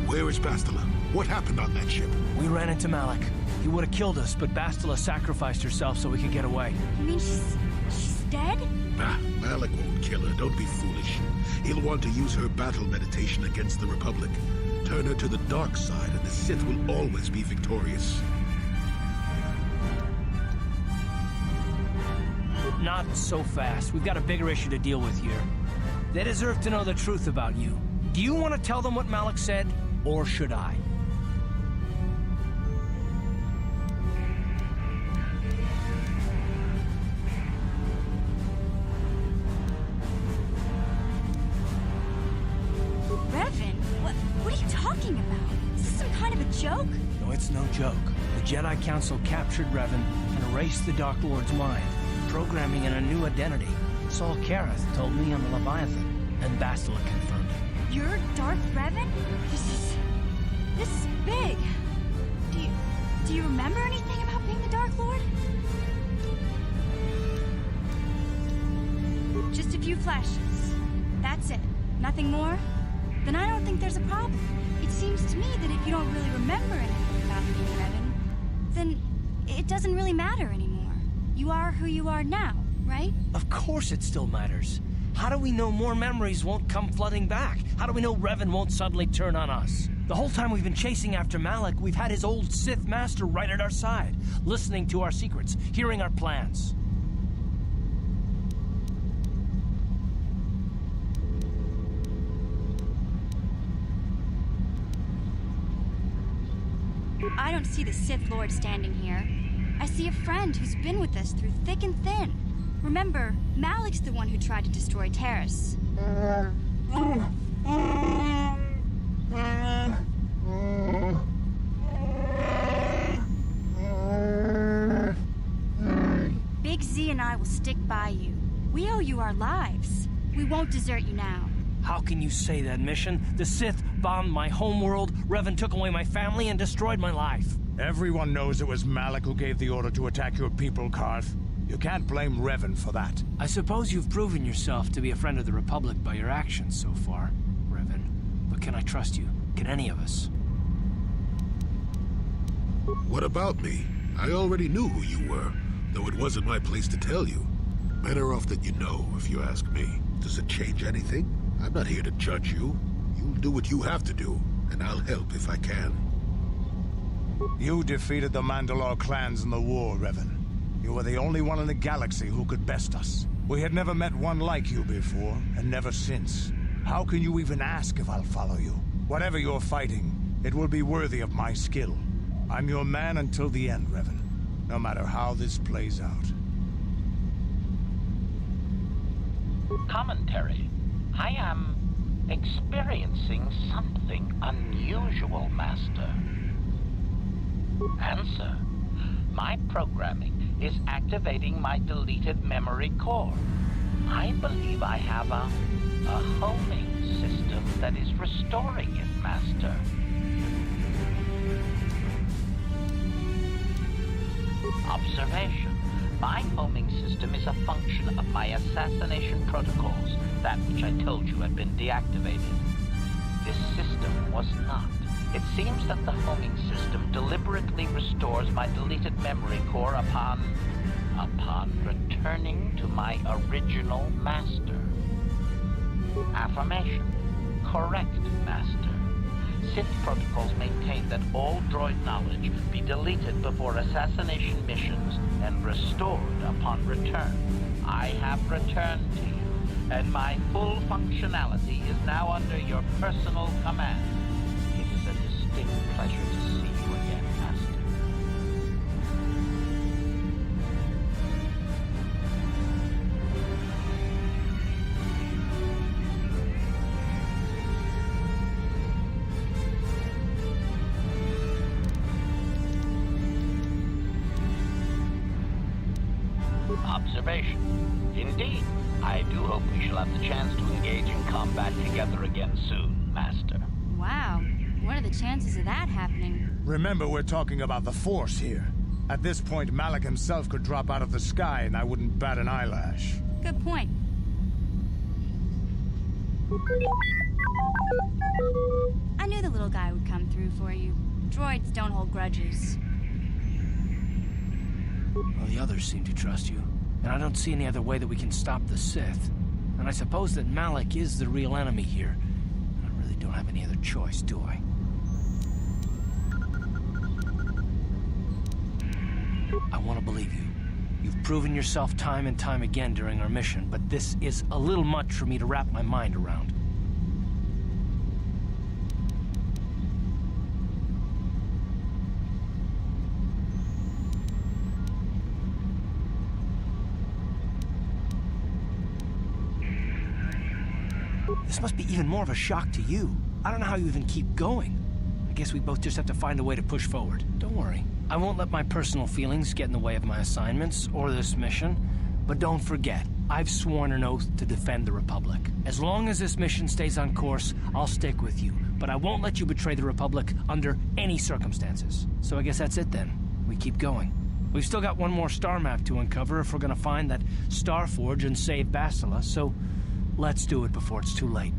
Where is Bastila? What happened on that ship? We ran into Malak. He would have killed us, but Bastila sacrificed herself so we could get away. You mean she's dead? Nah, Malak won't kill her. Don't be foolish. He'll want to use her battle meditation against the Republic. Turn her to the dark side, and the Sith will always be victorious. Not so fast. We've got a bigger issue to deal with here. They deserve to know the truth about you. Do you want to tell them what Malak said, or should I? Revan, what are you talking about? Is this some kind of a joke? No, it's no joke. The Jedi Council captured Revan and erased the Dark Lord's mind, programming in a new identity. Saul Karath told me on the Leviathan, and Bastila confirmed it. You're Darth Revan? This is big. Do you remember anything about being the Dark Lord? Just a few flashes. That's it. Nothing more? Then I don't think there's a problem. It seems to me that if you don't really remember anything about being Revan, then it doesn't really matter anymore. You are who you are now, right? Of course it still matters. How do we know more memories won't come flooding back? How do we know Revan won't suddenly turn on us? The whole time we've been chasing after Malak, we've had his old Sith master right at our side, listening to our secrets, hearing our plans. I don't see the Sith Lord standing here. I see a friend who's been with us through thick and thin. Remember, Malak's the one who tried to destroy Terrace. Big Z and I will stick by you. We owe you our lives. We won't desert you now. How can you say that, Mission? The Sith bombed my homeworld, Revan took away my family, and destroyed my life. Everyone knows it was Malak who gave the order to attack your people, Karth. You can't blame Revan for that. I suppose you've proven yourself to be a friend of the Republic by your actions so far, Revan. But can I trust you? Can any of us? What about me? I already knew who you were, though it wasn't my place to tell you. Better off that you know, if you ask me. Does it change anything? I'm not here to judge you. You'll do what you have to do, and I'll help if I can. You defeated the Mandalore clans in the war, Revan. You were the only one in the galaxy who could best us. We had never met one like you before, and never since. How can you even ask if I'll follow you? Whatever you're fighting, it will be worthy of my skill. I'm your man until the end, Revan. No matter how this plays out. Commentary. I am experiencing something unusual, Master. Answer. My programming is activating my deleted memory core. I believe I have a homing system that is restoring it, Master. Observation. My homing system is a function of my assassination protocols, that which I told you had been deactivated. This system was not. It seems that the homing system deliberately restores my deleted memory core upon returning to my original master. Affirmation. Correct, Master. Sith protocols maintain that all droid knowledge be deleted before assassination missions and restored upon return. I have returned to you, and my full functionality is now under your personal command. It is a distinct pleasure to see you again, Master. Observation. Indeed, I do hope we shall have the chance to engage in combat together again soon, Master. Wow. What are the chances of that happening? Remember, we're talking about the Force here. At this point, Malak himself could drop out of the sky and I wouldn't bat an eyelash. Good point. I knew the little guy would come through for you. Droids don't hold grudges. Well, the others seem to trust you, and I don't see any other way that we can stop the Sith. And I suppose that Malak is the real enemy here. I really don't have any other choice, do I? I want to believe you. You've proven yourself time and time again during our mission, but this is a little much for me to wrap my mind around. This must be even more of a shock to you. I don't know how you even keep going. I guess we both just have to find a way to push forward. Don't worry. I won't let my personal feelings get in the way of my assignments or this mission. But don't forget, I've sworn an oath to defend the Republic. As long as this mission stays on course, I'll stick with you. But I won't let you betray the Republic under any circumstances. So I guess that's it then. We keep going. We've still got one more star map to uncover if we're gonna find that Star Forge and save Bastila, so let's do it before it's too late.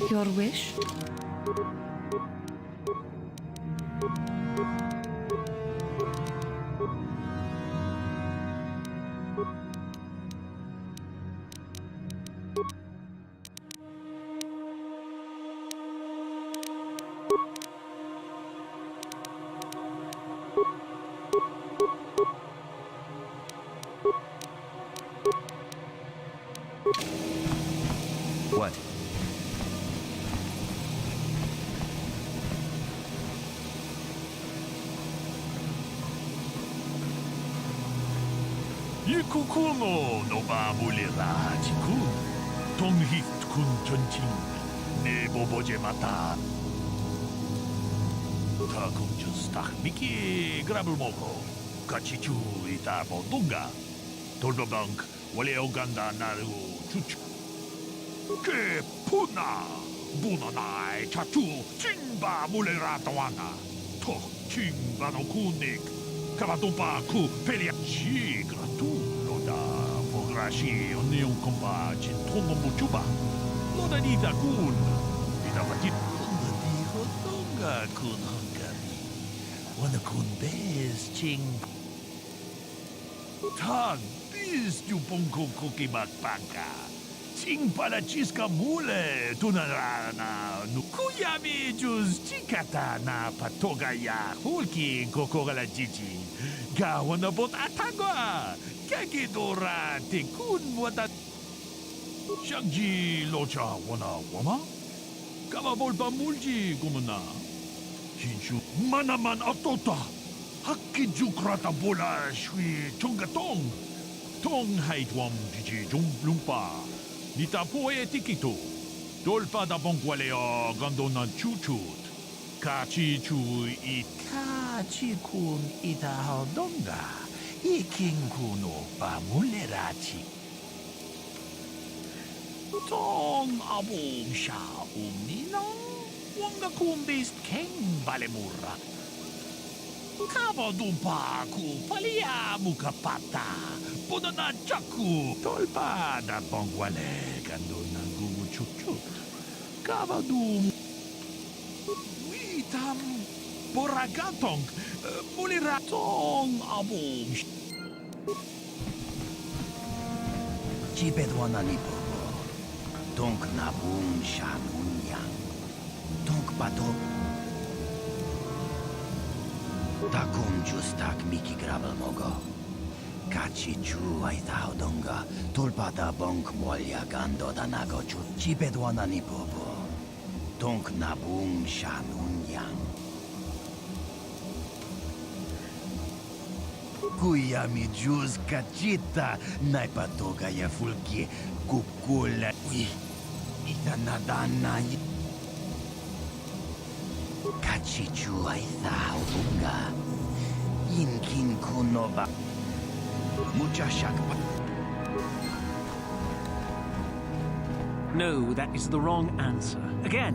Your wish? What? Ikukuno no ba mulira jikun. Tonghit kun chonching. Ne boboje mata. Ta kumjus tak miki grabul moko. Kachichu ita botunga. Tolbabank wale oganda naru chuchu. Ke puna. Bunanai chachu. Chingba mulira tawana. To chingba no kunik. Kavatumpa ku pelia chigra tu loda pograshi onion kompa chin tongo muchuba loda nita kun ita patit loda di hotonga kun hongami wana kun bez ching tag bis tu ponko koki bakpaka ching pala chiska mule tunarana nukuyami juz chikata na patoga ya hulki kokora jiji gawana bot atagwa kagidora tikun wata shagji locha wana wama kama bolpa mulji gumana hinshu manaman atota hakki jukrata bola shui chungatong tong haitwam jiji jumplumpa Nita poe tikito. Dolpa da bonkwaleo gandona chuchut. Kachi chu it kachi kun ita hodonga. Ikin kuno pa mulerachi. Tong abong sha umninong. Wanga kumbist keng balemura. Kaba dumpa ku palia mukapata. Podana chaku. Tolpa da bongwale kando ng guguchukchuk. Kaba dum. Witam. Boragatong. Muliratong abong. Chipedwana ni Bobo. Tonk na boom shanunyang. Tonk pato. Takum justak miki grabel mogo. Kachi chu ay taudonga. Tulpada bonk molya gando da nago chu. Chipedwana ni Bobo. Tonk na boom shanunyang. Kuya mi juz kachita. Naipatoga ya fulki. Kukula. Uy. Ita nadana. Kachichu ay taudonga. Inkin kunoba. No, that is the wrong answer. Again,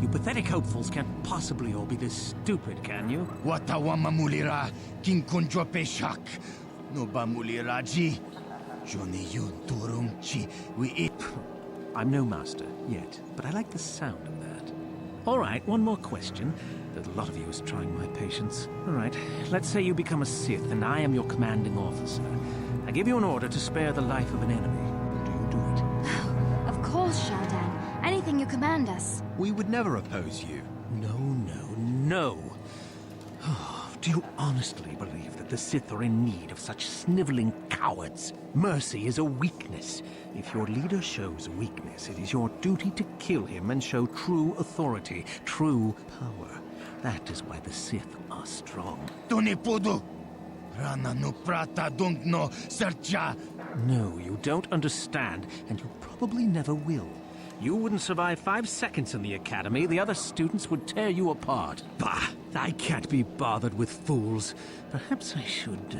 you pathetic hopefuls can't possibly all be this stupid, can you? Watawama mulira, king kunjo peshak. No ba muliraji. Johnny yun turungchi. We eat. I'm no master yet, but I like the sound of that. All right, one more question. There's a lot of you is trying my patience. All right, let's say you become a Sith and I am your commanding officer. I give you an order to spare the life of an enemy. Do you do it? Of course, Shaldan. Anything you command us. We would never oppose you. No, no, no. Do you honestly believe that the Sith are in need of such sniveling cowards? Mercy is a weakness. If your leader shows weakness, it is your duty to kill him and show true authority, true power. That is why the Sith are strong. Tunipudu. Rana no prata don't no sercha. No, you don't understand, and you probably never will. You wouldn't survive 5 seconds in the academy. The other students would tear you apart. Bah! I can't be bothered with fools. Perhaps I should,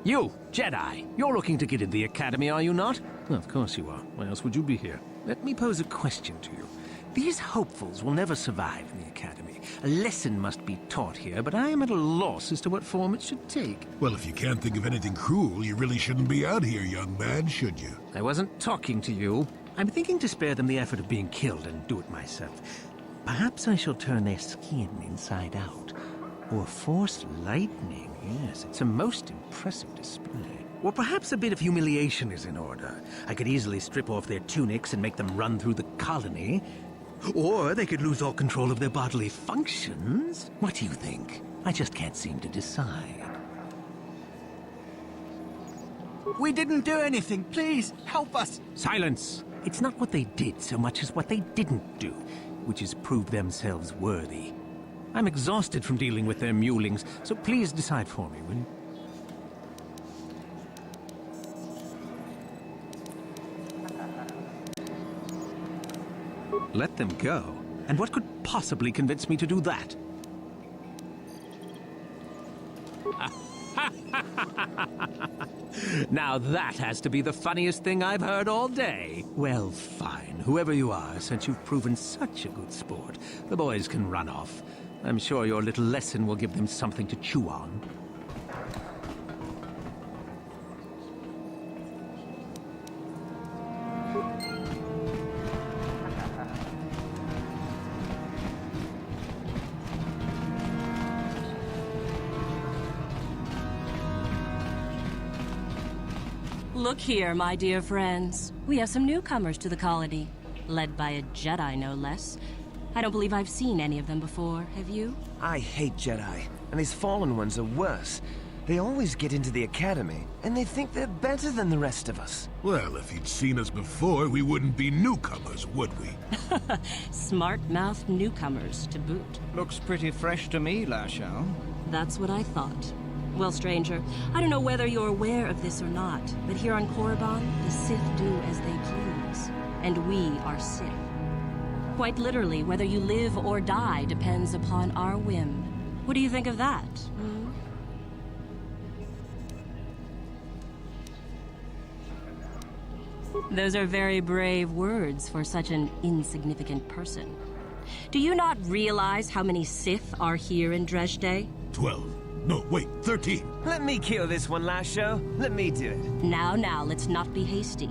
You, Jedi, you're looking to get in the academy, are you not? Well, of course you are. Why else would you be here? Let me pose a question to you. These hopefuls will never survive in the academy. A lesson must be taught here, but I am at a loss as to what form it should take. Well, if you can't think of anything cruel, you really shouldn't be out here, young man, should you? I wasn't talking to you. I'm thinking to spare them the effort of being killed and do it myself. Perhaps I shall turn their skin inside out. Or force lightning. Yes, it's a most impressive display. Or perhaps a bit of humiliation is in order. I could easily strip off their tunics and make them run through the colony. Or they could lose all control of their bodily functions. What do you think? I just can't seem to decide. We didn't do anything. Please, help us. Silence! It's not what they did so much as what they didn't do, which is prove themselves worthy. I'm exhausted from dealing with their mulings, so please decide for me, will you? Let them go? And what could possibly convince me to do that? Now that has to be the funniest thing I've heard all day. Well, fine. Whoever you are, since you've proven such a good sport, the boys can run off. I'm sure your little lesson will give them something to chew on. Look here, my dear friends. We have some newcomers to the colony, led by a Jedi, no less. I don't believe I've seen any of them before, have you? I hate Jedi, and these fallen ones are worse. They always get into the academy, and they think they're better than the rest of us. Well, if you'd seen us before, we wouldn't be newcomers, would we? Smart-mouthed newcomers, to boot. Looks pretty fresh to me, Lasho. That's what I thought. Well, stranger, I don't know whether you're aware of this or not, but here on Korriban, the Sith do as they please. And we are Sith. Quite literally, whether you live or die depends upon our whim. What do you think of that? Those are very brave words for such an insignificant person. Do you not realize how many Sith are here in Dresde? 12. No, wait, 13. Let me kill this one, Lasho. Let me do it. Now, let's not be hasty.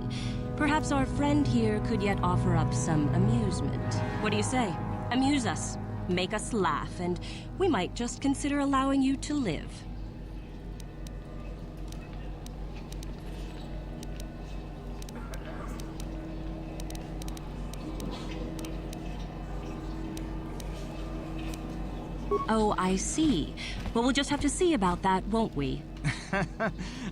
Perhaps our friend here could yet offer up some amusement. What do you say? Amuse us, make us laugh, and we might just consider allowing you to live. Oh, I see. Well, we'll just have to see about that, won't we?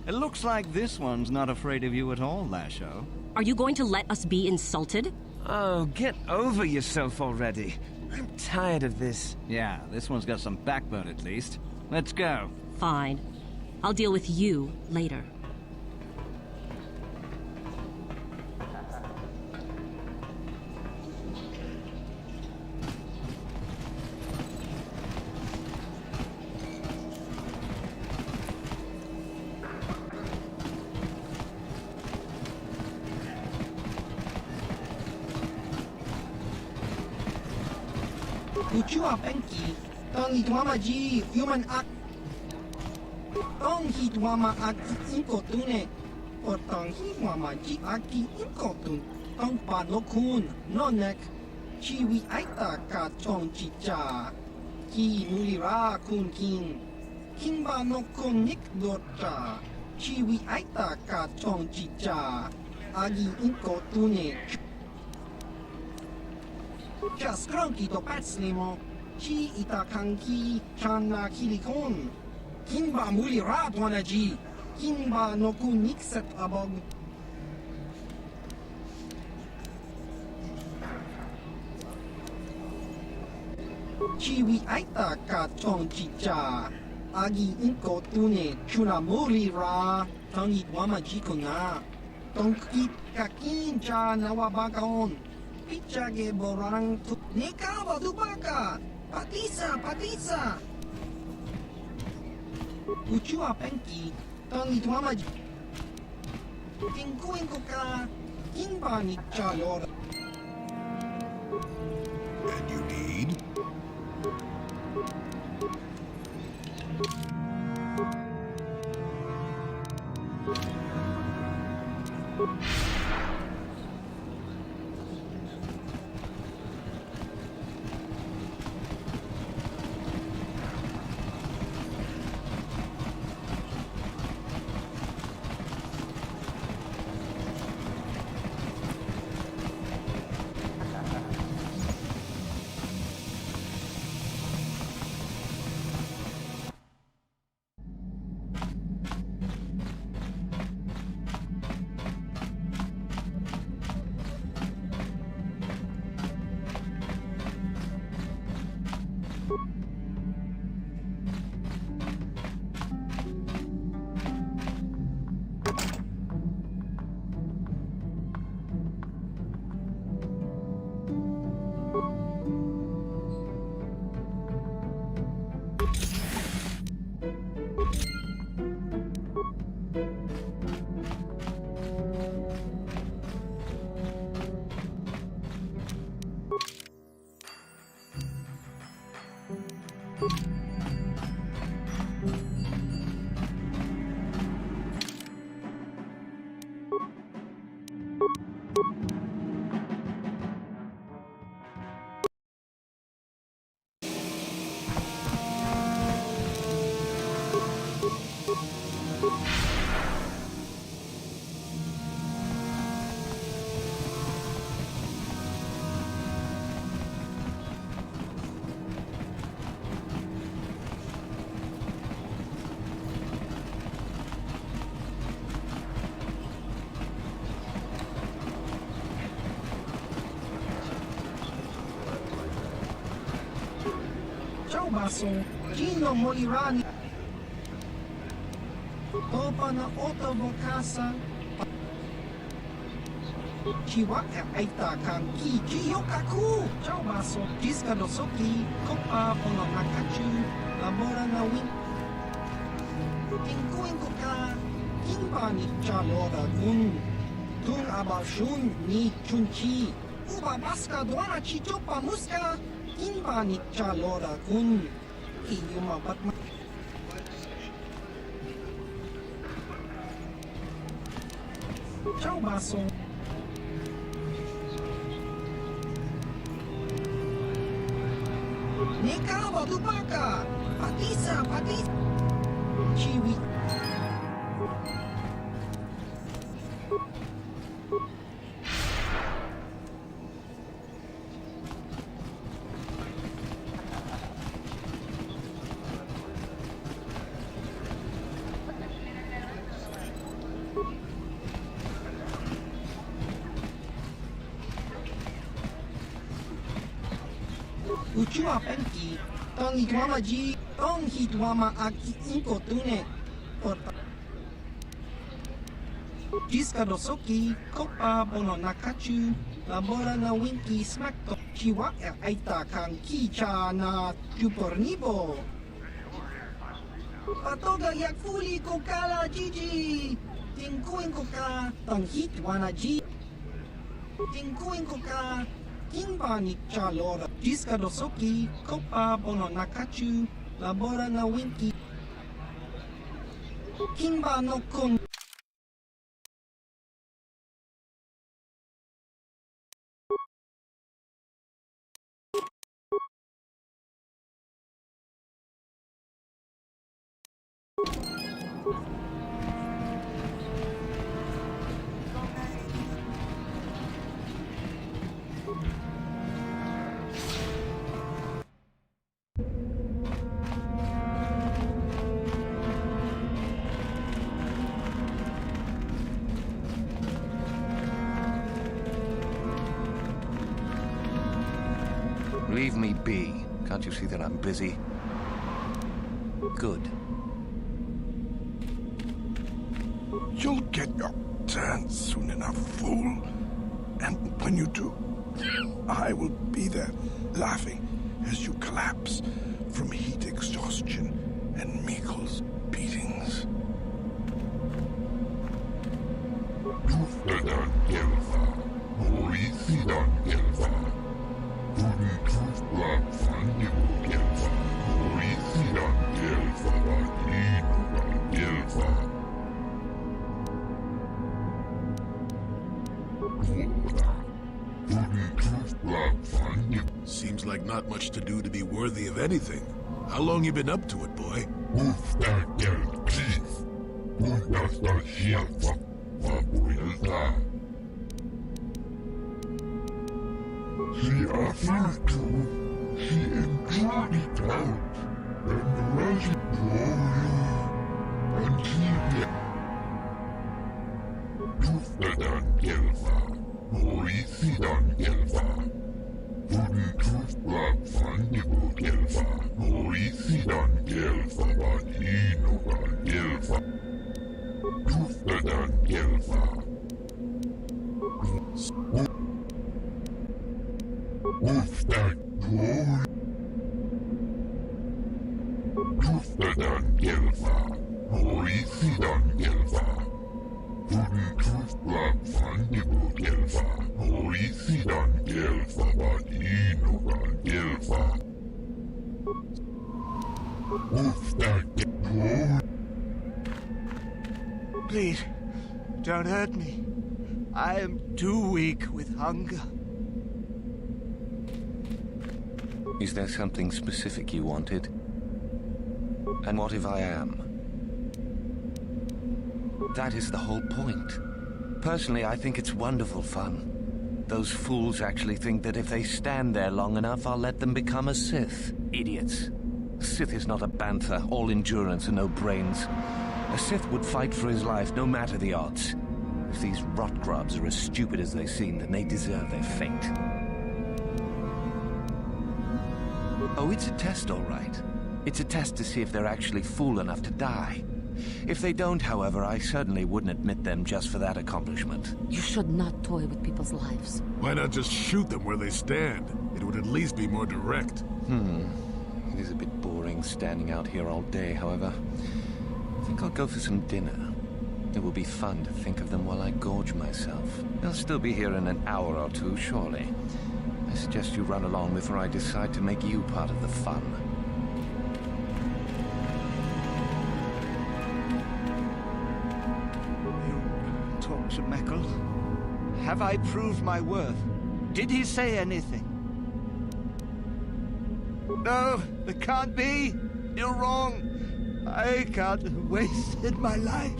It looks like this one's not afraid of you at all, Lasho. Are you going to let us be insulted? Oh, get over yourself already. I'm tired of this. Yeah, this one's got some backbone at least. Let's go. Fine. I'll deal with you later. Kuchua penki, tong hitwamaji human ak. Tong hitwama ak inkotune, or tong hitwamaji aki inkotun, tong panokun, nonek, chiwi aita ka chong chicha, ki mulira kun king, kimba nokun nik dorcha, chiwi aita ka chong chicha, agi inkotune. Just cronky to patslimo, chi itakanki chana kilikon. Kimba muli ratwanaji, kimba no kunikset abog. Chiwi aita ka chong chicha, Agi inko tune chuna muri ra tangi wama jikuna. Tongki kakin cha nawabakaon. Pichage borang tu nekawa dubaka. Patisa. Uchua penki tangi wama Tinkuinko ka kimba ni chalora. And you need? Baso, Gino Molirani, Topa na Oto Bokasa, Chiwaka Aita kan Ki Chiyokaku, Chao Baso, Jiska Dosoki, Kopa Ono Nakachu, Labora na Win, Tinkuinko ka, Kimba ni Chalora Gun, Tun Abashun ni Chunchi, Uba Baska Dwana Chichopa Muska, Kimba ni Chalora kun iyumabat ma Ciao baso Nekawa dubaka Patisa Chiwi Uchua penki, tong hitwama ji, tong hitwama aki inko tune, porta. Jiska dosoki, kopa bono nakachu, labora na winki smakto, chiwa aita kan kicha na chupornibo. Patoga yakfuli kokala jiji, tinkuin koka, tong hitwana ji. Tinkuin koka, Kimba ni Chalora, Jiska Dosoki, Kopa Bono Nakachu, Labora na Winki. Kimba no Kun. Leave me be. Can't you see that I'm busy? Good. You'll get your turn soon enough, fool. And when you do, I will be there, laughing as you collapse from heat exhaustion and Mikkel's beatings. Seems like not much to do to be worthy of anything. How long you been up to it, boy? Please, don't hurt me. I am too weak with hunger. Is there something specific you wanted? And what if I am? That is the whole point. Personally, I think it's wonderful fun. Those fools actually think that if they stand there long enough, I'll let them become a Sith. Idiots. Sith is not a bantha, all endurance and no brains. A Sith would fight for his life, no matter the odds. If these rot grubs are as stupid as they seem, then they deserve their fate. Oh, it's a test, all right. It's a test to see if they're actually fool enough to die. If they don't, however, I certainly wouldn't admit them just for that accomplishment. You should not toy with people's lives. Why not just shoot them where they stand? It would at least be more direct. It is a bit boring standing out here all day, however. I think I'll go for some dinner. It will be fun to think of them while I gorge myself. They'll still be here in an hour or two, surely. I suggest you run along before I decide to make you part of the fun. You talk to Mikkel? Have I proved my worth? Did he say anything? No, it can't be. You're wrong. I can't have wasted my life.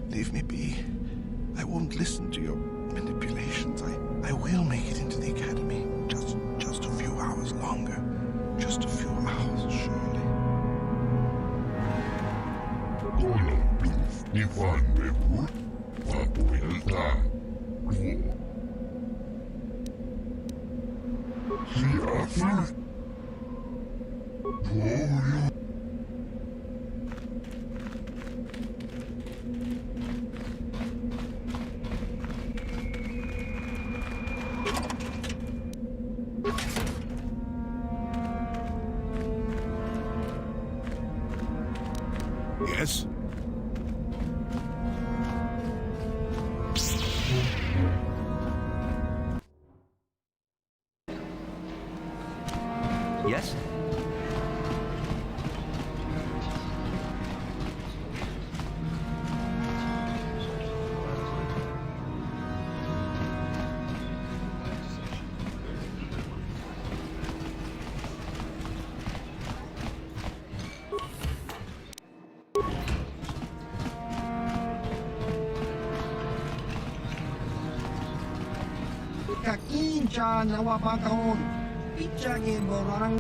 Leave me be. I won't listen to your manipulations. I will make it into the academy. Just a few hours longer. Just a few hours, surely. Yes? Yes? Kakincha nawabakaon. Pichage borang.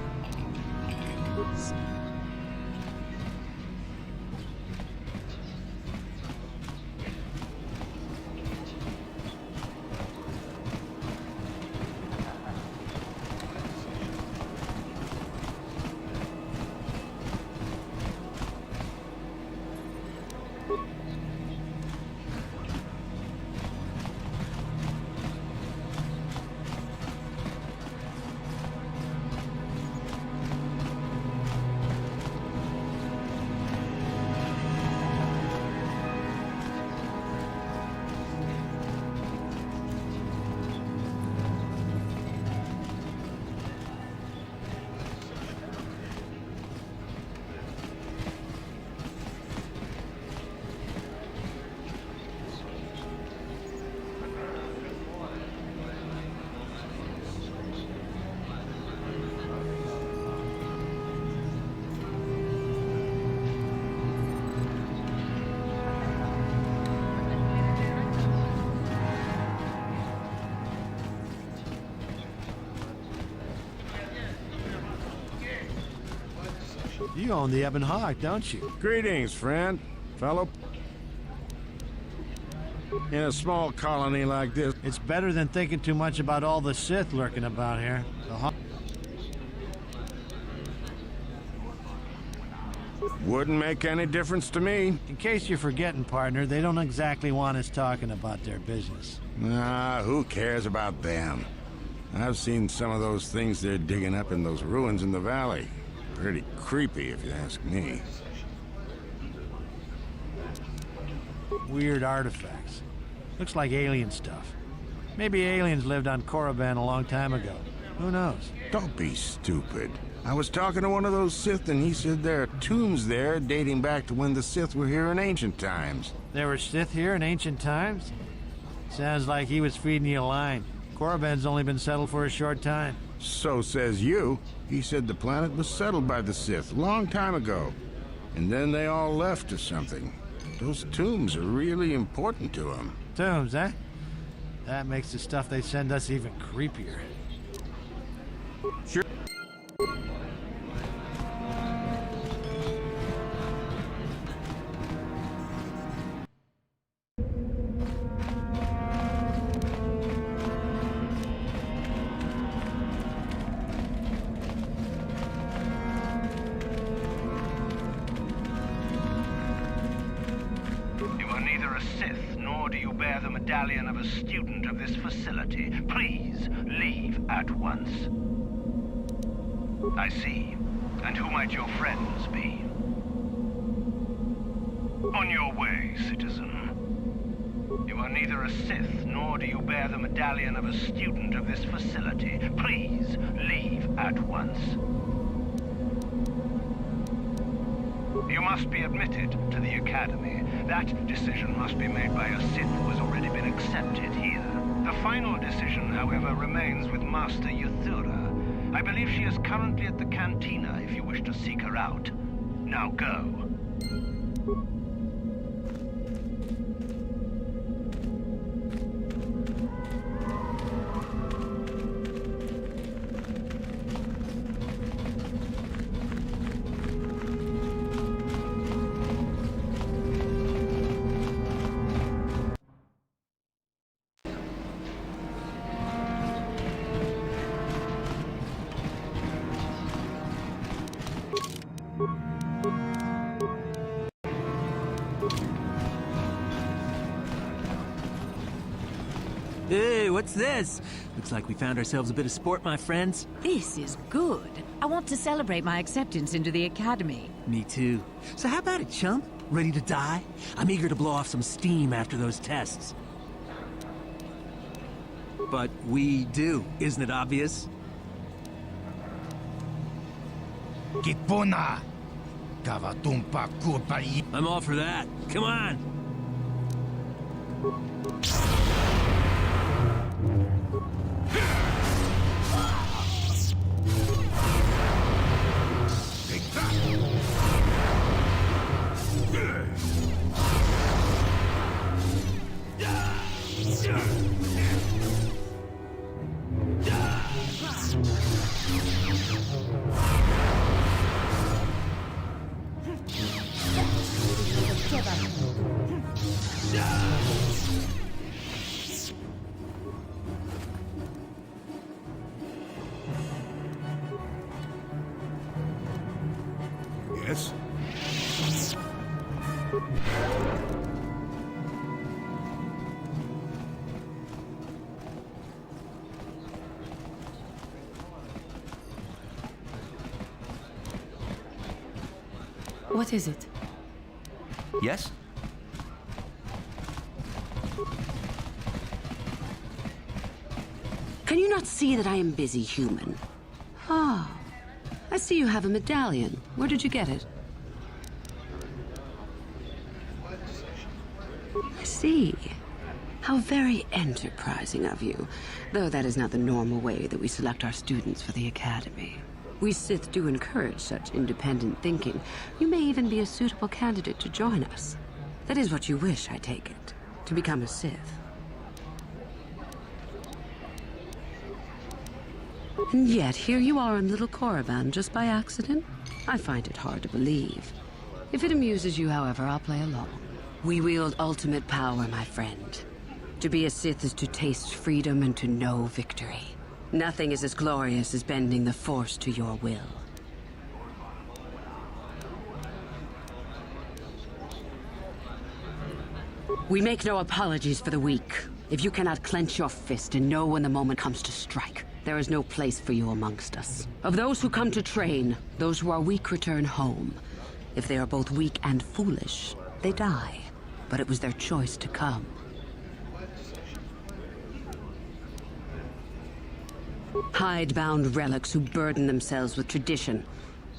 You own the Ebon Hawk, don't you? Greetings, friend. Fellow. In a small colony like this... It's better than thinking too much about all the Sith lurking about here. Wouldn't make any difference to me. In case you're forgetting, partner, they don't exactly want us talking about their business. Ah, who cares about them? I've seen some of those things they're digging up in those ruins in the valley. Pretty creepy, if you ask me. Weird artifacts. Looks like alien stuff. Maybe aliens lived on Korriban a long time ago. Who knows? Don't be stupid. I was talking to one of those Sith, and he said there are tombs there dating back to when the Sith were here in ancient times. There were Sith here in ancient times? Sounds like he was feeding you a line. Korriban's only been settled for a short time. So says you. He said the planet was settled by the Sith long time ago. And then they all left or something. Those tombs are really important to them. Tombs, eh? That makes the stuff they send us even creepier. Sure. Medallion of a student of this facility. Please leave at once. I see. And who might your friends be? On your way, citizen. You are neither a Sith, nor do you bear the medallion of a student of this facility. Please leave at once. You must be admitted to the Academy. That decision must be made by a Sith who has already been accepted here. The final decision, however, remains with Master Yuthura. I believe she is currently at the cantina if you wish to seek her out. Now go. Hey, what's this? Looks like we found ourselves a bit of sport, my friends. This is good. I want to celebrate my acceptance into the Academy. Me too. So how about it, chump? Ready to die? I'm eager to blow off some steam after those tests. But we do, isn't it obvious? I'm all for that. Come on! Yes? What is it? Yes? Can you not see that I am busy, human? Ah, I see you have a medallion. Where did you get it? I see. How very enterprising of you. Though that is not the normal way that we select our students for the Academy. We Sith do encourage such independent thinking. You may even be a suitable candidate to join us. That is what you wish, I take it. To become a Sith. And yet, here you are in Little Korriban just by accident? I find it hard to believe. If it amuses you, however, I'll play along. We wield ultimate power, my friend. To be a Sith is to taste freedom and to know victory. Nothing is as glorious as bending the Force to your will. We make no apologies for the weak. If you cannot clench your fist and know when the moment comes to strike, there is no place for you amongst us. Of those who come to train, those who are weak return home. If they are both weak and foolish, they die. But it was their choice to come. Hide-bound relics who burden themselves with tradition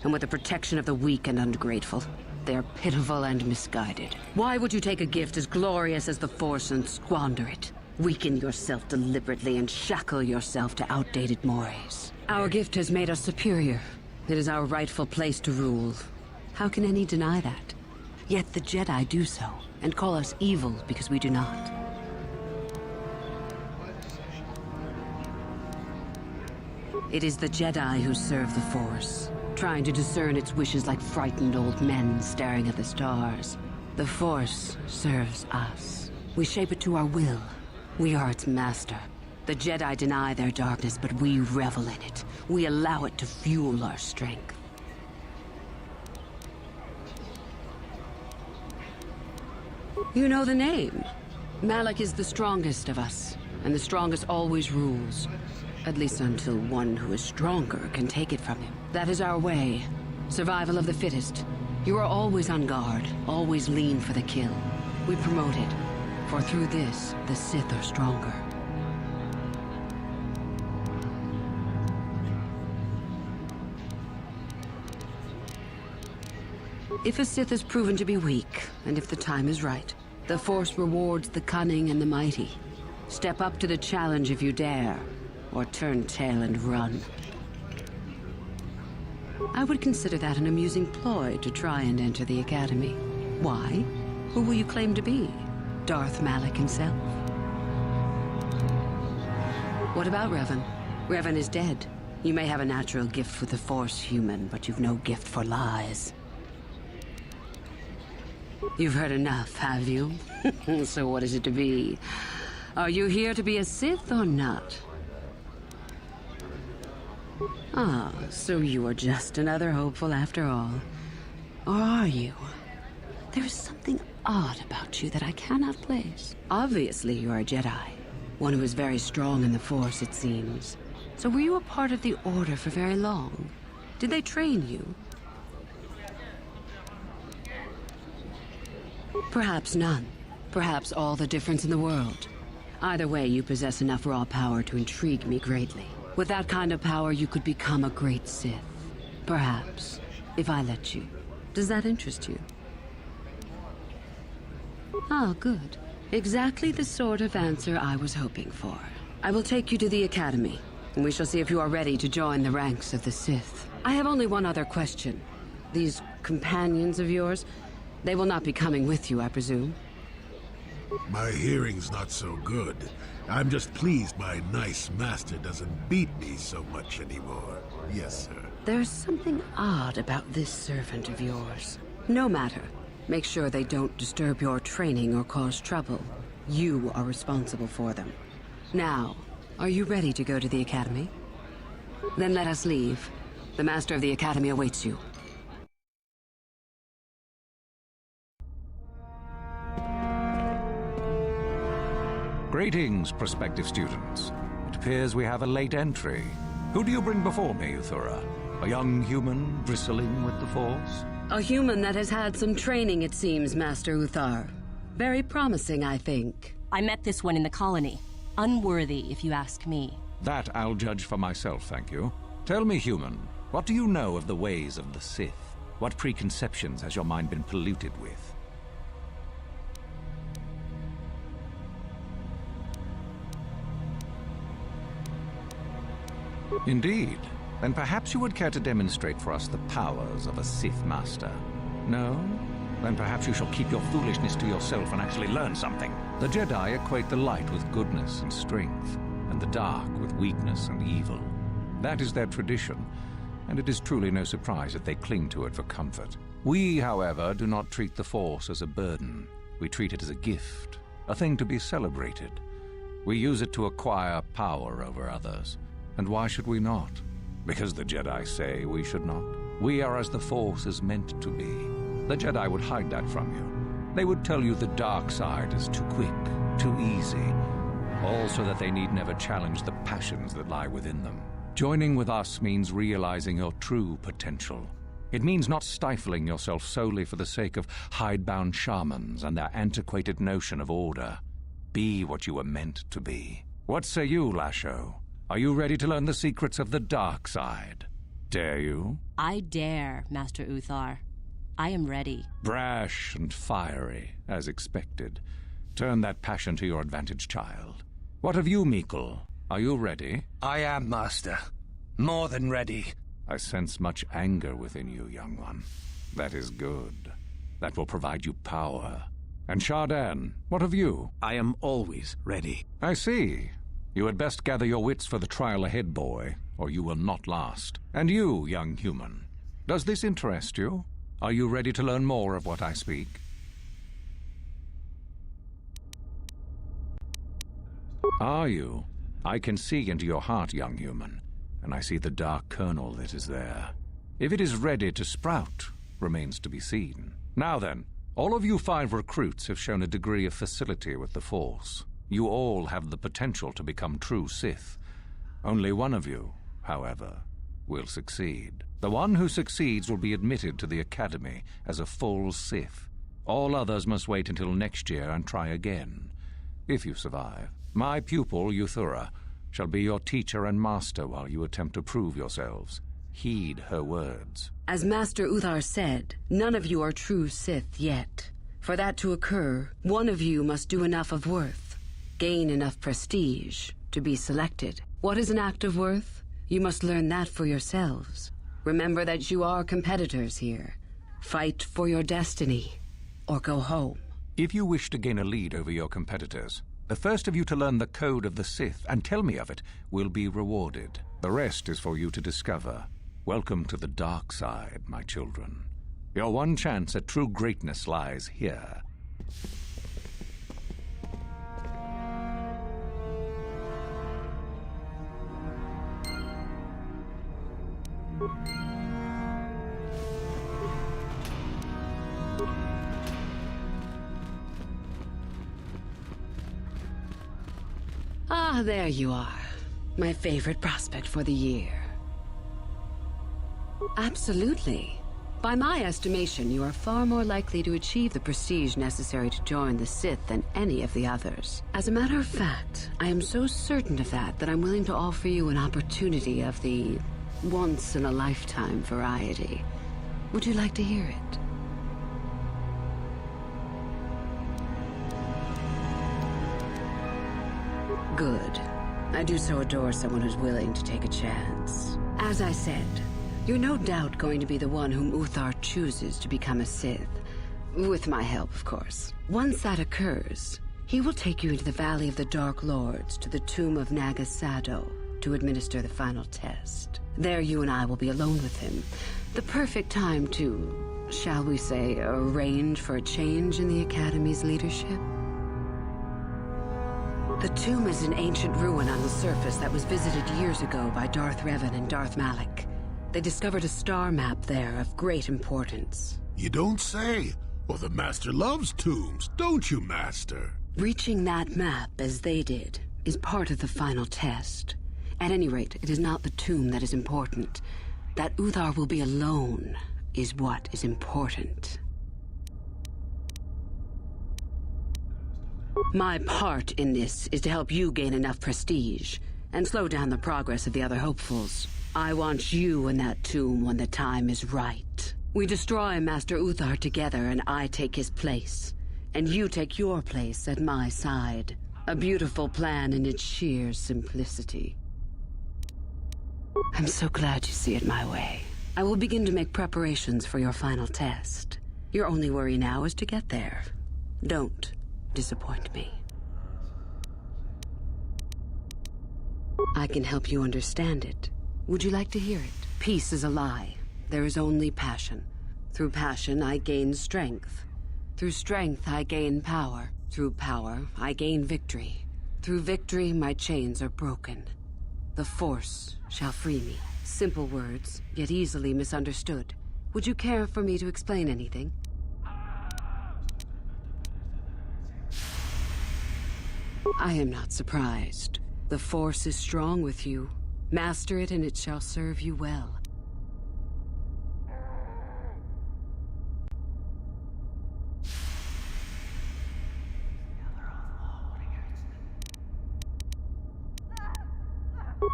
and with the protection of the weak and ungrateful. They are pitiful and misguided. Why would you take a gift as glorious as the Force and squander it? Weaken yourself deliberately and shackle yourself to outdated mores. Our gift has made us superior. It is our rightful place to rule. How can any deny that? Yet the Jedi do so, and call us evil because we do not. It is the Jedi who serve the Force, trying to discern its wishes like frightened old men staring at the stars. The Force serves us. We shape it to our will. We are its master. The Jedi deny their darkness, but we revel in it. We allow it to fuel our strength. You know the name. Malak is the strongest of us, and the strongest always rules. At least until one who is stronger can take it from him. That is our way. Survival of the fittest. You are always on guard, always lean for the kill. We promote it, for through this, the Sith are stronger. If a Sith is proven to be weak, and if the time is right, the Force rewards the cunning and the mighty. Step up to the challenge if you dare, or turn tail and run. I would consider that an amusing ploy to try and enter the Academy. Why? Who will you claim to be? Darth Malak himself? What about Revan? Revan is dead. You may have a natural gift for the Force, human, but you've no gift for lies. You've heard enough, have you? So what is it to be? Are you here to be a Sith or not? Ah, so you are just another hopeful after all. Or are you? There is something odd about you that I cannot place. Obviously, you are a Jedi. One who is very strong in the Force, it seems. So were you a part of the Order for very long? Did they train you? Perhaps none. Perhaps all the difference in the world. Either way, you possess enough raw power to intrigue me greatly. With that kind of power, you could become a great Sith. Perhaps, if I let you. Does that interest you? Ah, good. Exactly the sort of answer I was hoping for. I will take you to the Academy, and we shall see if you are ready to join the ranks of the Sith. I have only one other question. These companions of yours, they will not be coming with you, I presume? My hearing's not so good. I'm just pleased my nice master doesn't beat me so much anymore. Yes, sir. There's something odd about this servant of yours. No matter. Make sure they don't disturb your training or cause trouble. You are responsible for them. Now, are you ready to go to the Academy? Then let us leave. The Master of the Academy awaits you. Greetings, prospective students. It appears we have a late entry. Who do you bring before me, Uthura? A young human bristling with the Force? A human that has had some training, it seems, Master Uthar. Very promising, I think. I met this one in the colony. Unworthy, if you ask me. That I'll judge for myself, thank you. Tell me, human, what do you know of the ways of the Sith? What preconceptions has your mind been polluted with? Indeed. Then perhaps you would care to demonstrate for us the powers of a Sith Master. No? Then perhaps you shall keep your foolishness to yourself and actually learn something. The Jedi equate the light with goodness and strength, and the dark with weakness and evil. That is their tradition, and it is truly no surprise that they cling to it for comfort. We, however, do not treat the Force as a burden. We treat it as a gift, a thing to be celebrated. We use it to acquire power over others. And why should we not? Because the Jedi say we should not. We are as the Force is meant to be. The Jedi would hide that from you. They would tell you the dark side is too quick, too easy, all so that they need never challenge the passions that lie within them. Joining with us means realizing your true potential. It means not stifling yourself solely for the sake of hidebound shamans and their antiquated notion of order. Be what you were meant to be. What say you, Lasho? Are you ready to learn the secrets of the dark side? Dare you? I dare, Master Uthar. I am ready. Brash and fiery, as expected. Turn that passion to your advantage, child. What of you, Mikkel? Are you ready? I am, Master. More than ready. I sense much anger within you, young one. That is good. That will provide you power. And Shardan, what of you? I am always ready. I see. You had best gather your wits for the trial ahead, boy, or you will not last. And you, young human, does this interest you? Are you ready to learn more of what I speak? Are you? I can see into your heart, young human, and I see the dark kernel that is there. If it is ready to sprout, remains to be seen. Now then, all of you 5 recruits have shown a degree of facility with the Force. You all have the potential to become true Sith. Only one of you, however, will succeed. The one who succeeds will be admitted to the Academy as a full Sith. All others must wait until next year and try again, if you survive. My pupil, Euthura, shall be your teacher and master while you attempt to prove yourselves. Heed her words. As Master Uthar said, none of you are true Sith yet. For that to occur, one of you must do enough of worth, gain enough prestige, to be selected. What is an act of worth? You must learn that for yourselves. Remember that you are competitors here. Fight for your destiny, or go home. If you wish to gain a lead over your competitors, the first of you to learn the code of the Sith and tell me of it will be rewarded. The rest is for you to discover. Welcome to the dark side, my children. Your one chance at true greatness lies here. Ah, there you are. My favorite prospect for the year. Absolutely. By my estimation, you are far more likely to achieve the prestige necessary to join the Sith than any of the others. As a matter of fact, I am so certain of that I'm willing to offer you an opportunity of the once-in-a-lifetime variety. Would you like to hear it? Good. I do so adore someone who's willing to take a chance. As I said, you're no doubt going to be the one whom Uthar chooses to become a Sith. With my help, of course. Once that occurs, he will take you into the Valley of the Dark Lords to the Tomb of Nagasato to administer the final test. There you and I will be alone with him. The perfect time to, shall we say, arrange for a change in the Academy's leadership. The tomb is an ancient ruin on the surface that was visited years ago by Darth Revan and Darth Malak. They discovered a star map there of great importance. You don't say. Well, the Master loves tombs, don't you, Master? Reaching that map, as they did, is part of the final test. At any rate, it is not the tomb that is important. That Uthar will be alone is what is important. My part in this is to help you gain enough prestige and slow down the progress of the other hopefuls. I want you in that tomb when the time is right. We destroy Master Uthar together and I take his place. And you take your place at my side. A beautiful plan in its sheer simplicity. I'm so glad you see it my way. I will begin to make preparations for your final test. Your only worry now is to get there. Don't disappoint me. I can help you understand it. Would you like to hear it? Peace is a lie. There is only passion. Through passion, I gain strength. Through strength, I gain power. Through power, I gain victory. Through victory, my chains are broken. The Force shall free me. Simple words, yet easily misunderstood. Would you care for me to explain anything? I am not surprised. The Force is strong with you. Master it and it shall serve you well.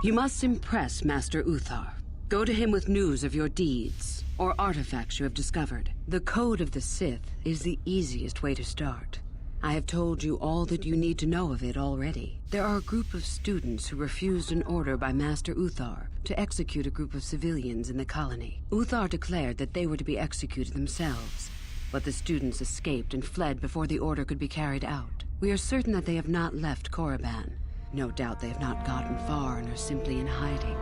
You must impress Master Uthar. Go to him with news of your deeds, or artifacts you have discovered. The Code of the Sith is the easiest way to start. I have told you all that you need to know of it already. There are a group of students who refused an order by Master Uthar to execute a group of civilians in the colony. Uthar declared that they were to be executed themselves, but the students escaped and fled before the order could be carried out. We are certain that they have not left Korriban. No doubt they have not gotten far and are simply in hiding.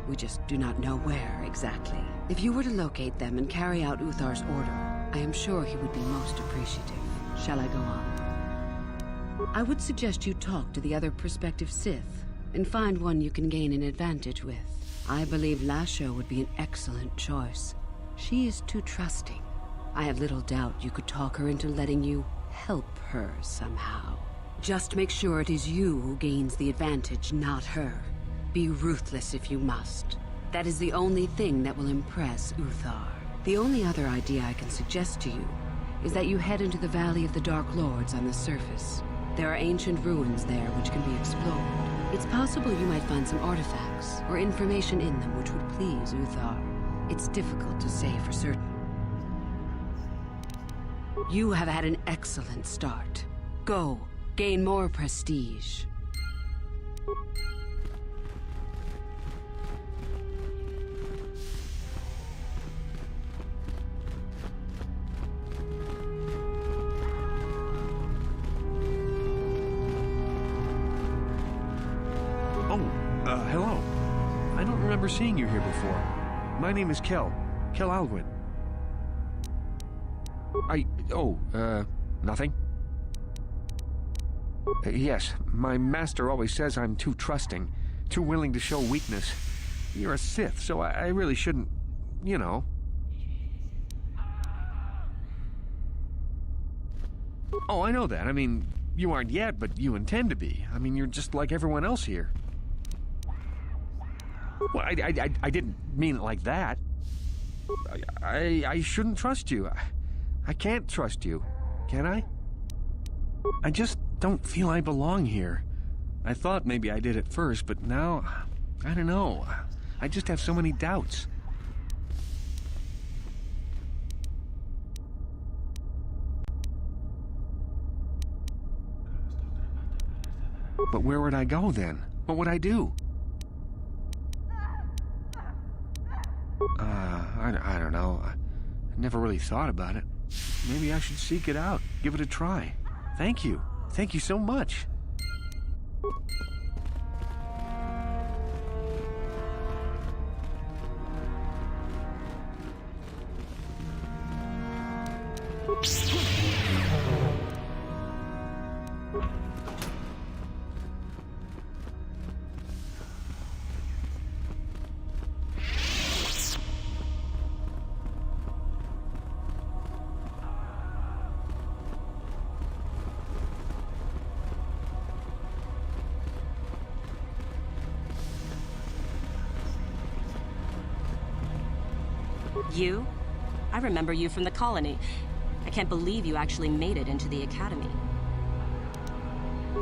We just do not know where exactly. If you were to locate them and carry out Uthar's order, I am sure he would be most appreciative. Shall I go on? I would suggest you talk to the other prospective Sith and find one you can gain an advantage with. I believe Lasho would be an excellent choice. She is too trusting. I have little doubt you could talk her into letting you help her somehow. Just make sure it is you who gains the advantage, not her. Be ruthless if you must. That is the only thing that will impress Uthar. The only other idea I can suggest to you is that you head into the Valley of the Dark Lords on the surface. There are ancient ruins there which can be explored. It's possible you might find some artifacts or information in them which would please Uthar. It's difficult to say for certain. You have had an excellent start. Go, gain more prestige. Hello. I don't remember seeing you here before. My name is Kel Alwyn. Nothing? Yes, my master always says I'm too trusting, too willing to show weakness. You're a Sith, so I really shouldn't, you know. Oh, I know that. I mean, you aren't yet, but you intend to be. I mean, you're just like everyone else here. Well, I didn't mean it like that. I shouldn't trust you. I can't trust you, can I? I just don't feel I belong here. I thought maybe I did at first, but now, I don't know. I just have so many doubts. But where would I go then? What would I do? I don't know. I never really thought about it. Maybe I should seek it out, give it a try. Thank you. Thank you so much. You? I remember you from the colony. I can't believe you actually made it into the academy.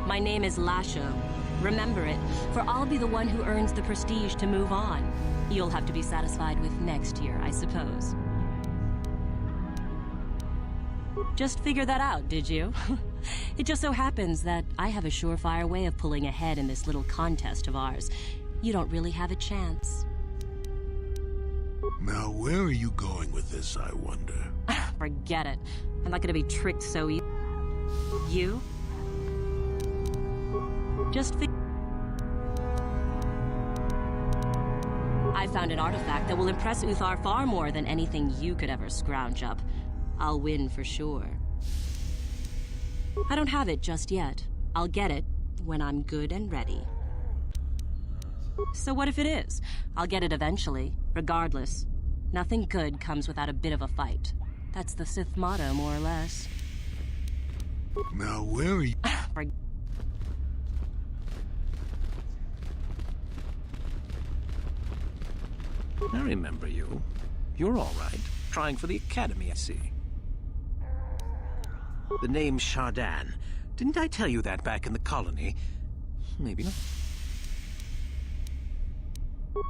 My name is Lasho. Remember it, for I'll be the one who earns the prestige to move on. You'll have to be satisfied with next year, I suppose. Just figure that out, did you? It just so happens that I have a surefire way of pulling ahead in this little contest of ours. You don't really have a chance. Now, where are you going with this, I wonder? Forget it. I'm not gonna be tricked so easily. You? I found an artifact that will impress Uthar far more than anything you could ever scrounge up. I'll win for sure. I don't have it just yet. I'll get it when I'm good and ready. So what if it is? I'll get it eventually, regardless. Nothing good comes without a bit of a fight. That's the Sith motto, more or less. Now where are you? I remember you. You're all right. Trying for the Academy, I see. The name's Shardan. Didn't I tell you that back in the colony? Maybe not.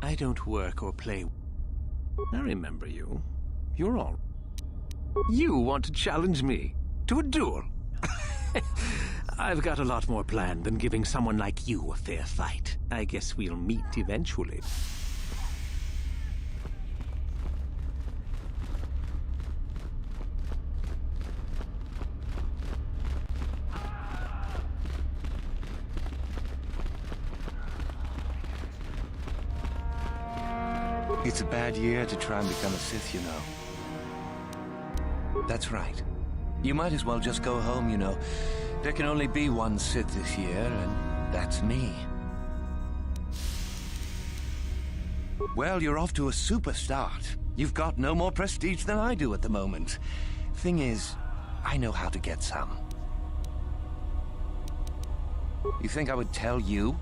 I don't work or play. I remember you. You're all... You want to challenge me to a duel? I've got a lot more planned than giving someone like you a fair fight. I guess we'll meet eventually. It's a bad year to try and become a Sith, you know. That's right. You might as well just go home, you know. There can only be one Sith this year, and that's me. Well, you're off to a super start. You've got no more prestige than I do at the moment. Thing is, I know how to get some. You think I would tell you?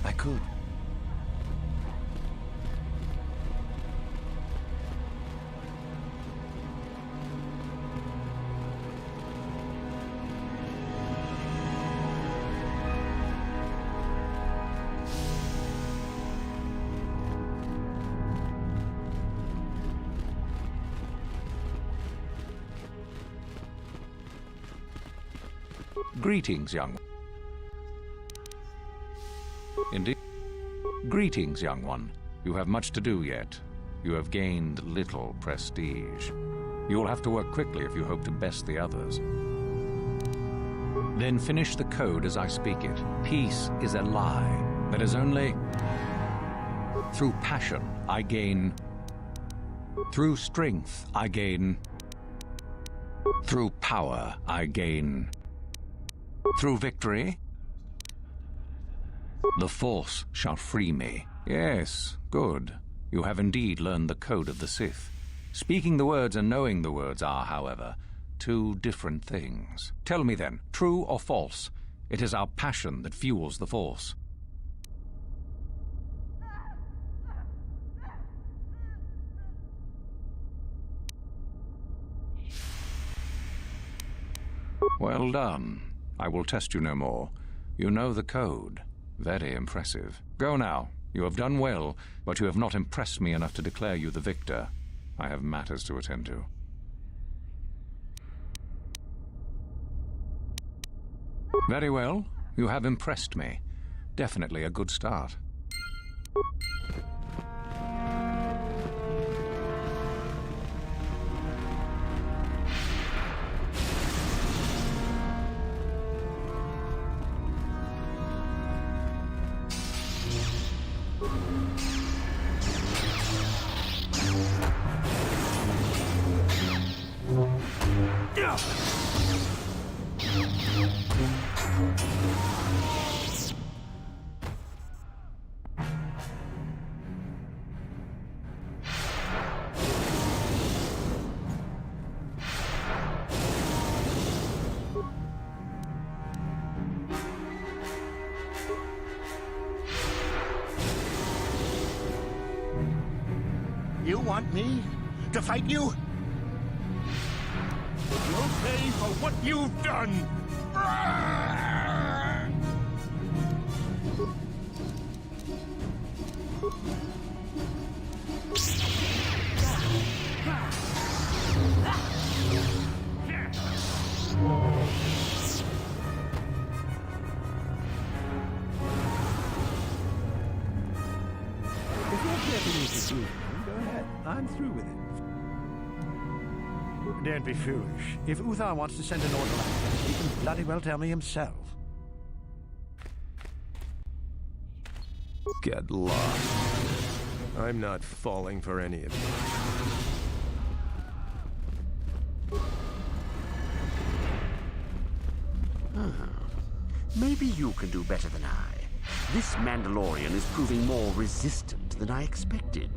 I could. Greetings, young... Indeed. Greetings, young one. You have much to do yet. You have gained little prestige. You will have to work quickly if you hope to best the others. Then finish the code as I speak it. Peace is a lie. That is only... Through passion, I gain... Through strength, I gain... Through power, I gain... Through victory... The Force shall free me. Yes, good. You have indeed learned the code of the Sith. Speaking the words and knowing the words are, however, two different things. Tell me then, true or false? It is our passion that fuels the Force. Well done. I will test you no more. You know the code. Very impressive. Go now. You have done well, but you have not impressed me enough to declare you the victor. I have matters to attend to. Very well. You have impressed me. Definitely a good start. You want me to fight you? You'll pay for what you've done! If you're getting me to do, go ahead. I'm through with it. Don't be foolish. If Uthar wants to send an order like that, he can bloody well tell me himself. Get lost. I'm not falling for any of you. Maybe you can do better than I. This Mandalorian is proving more resistant than I expected.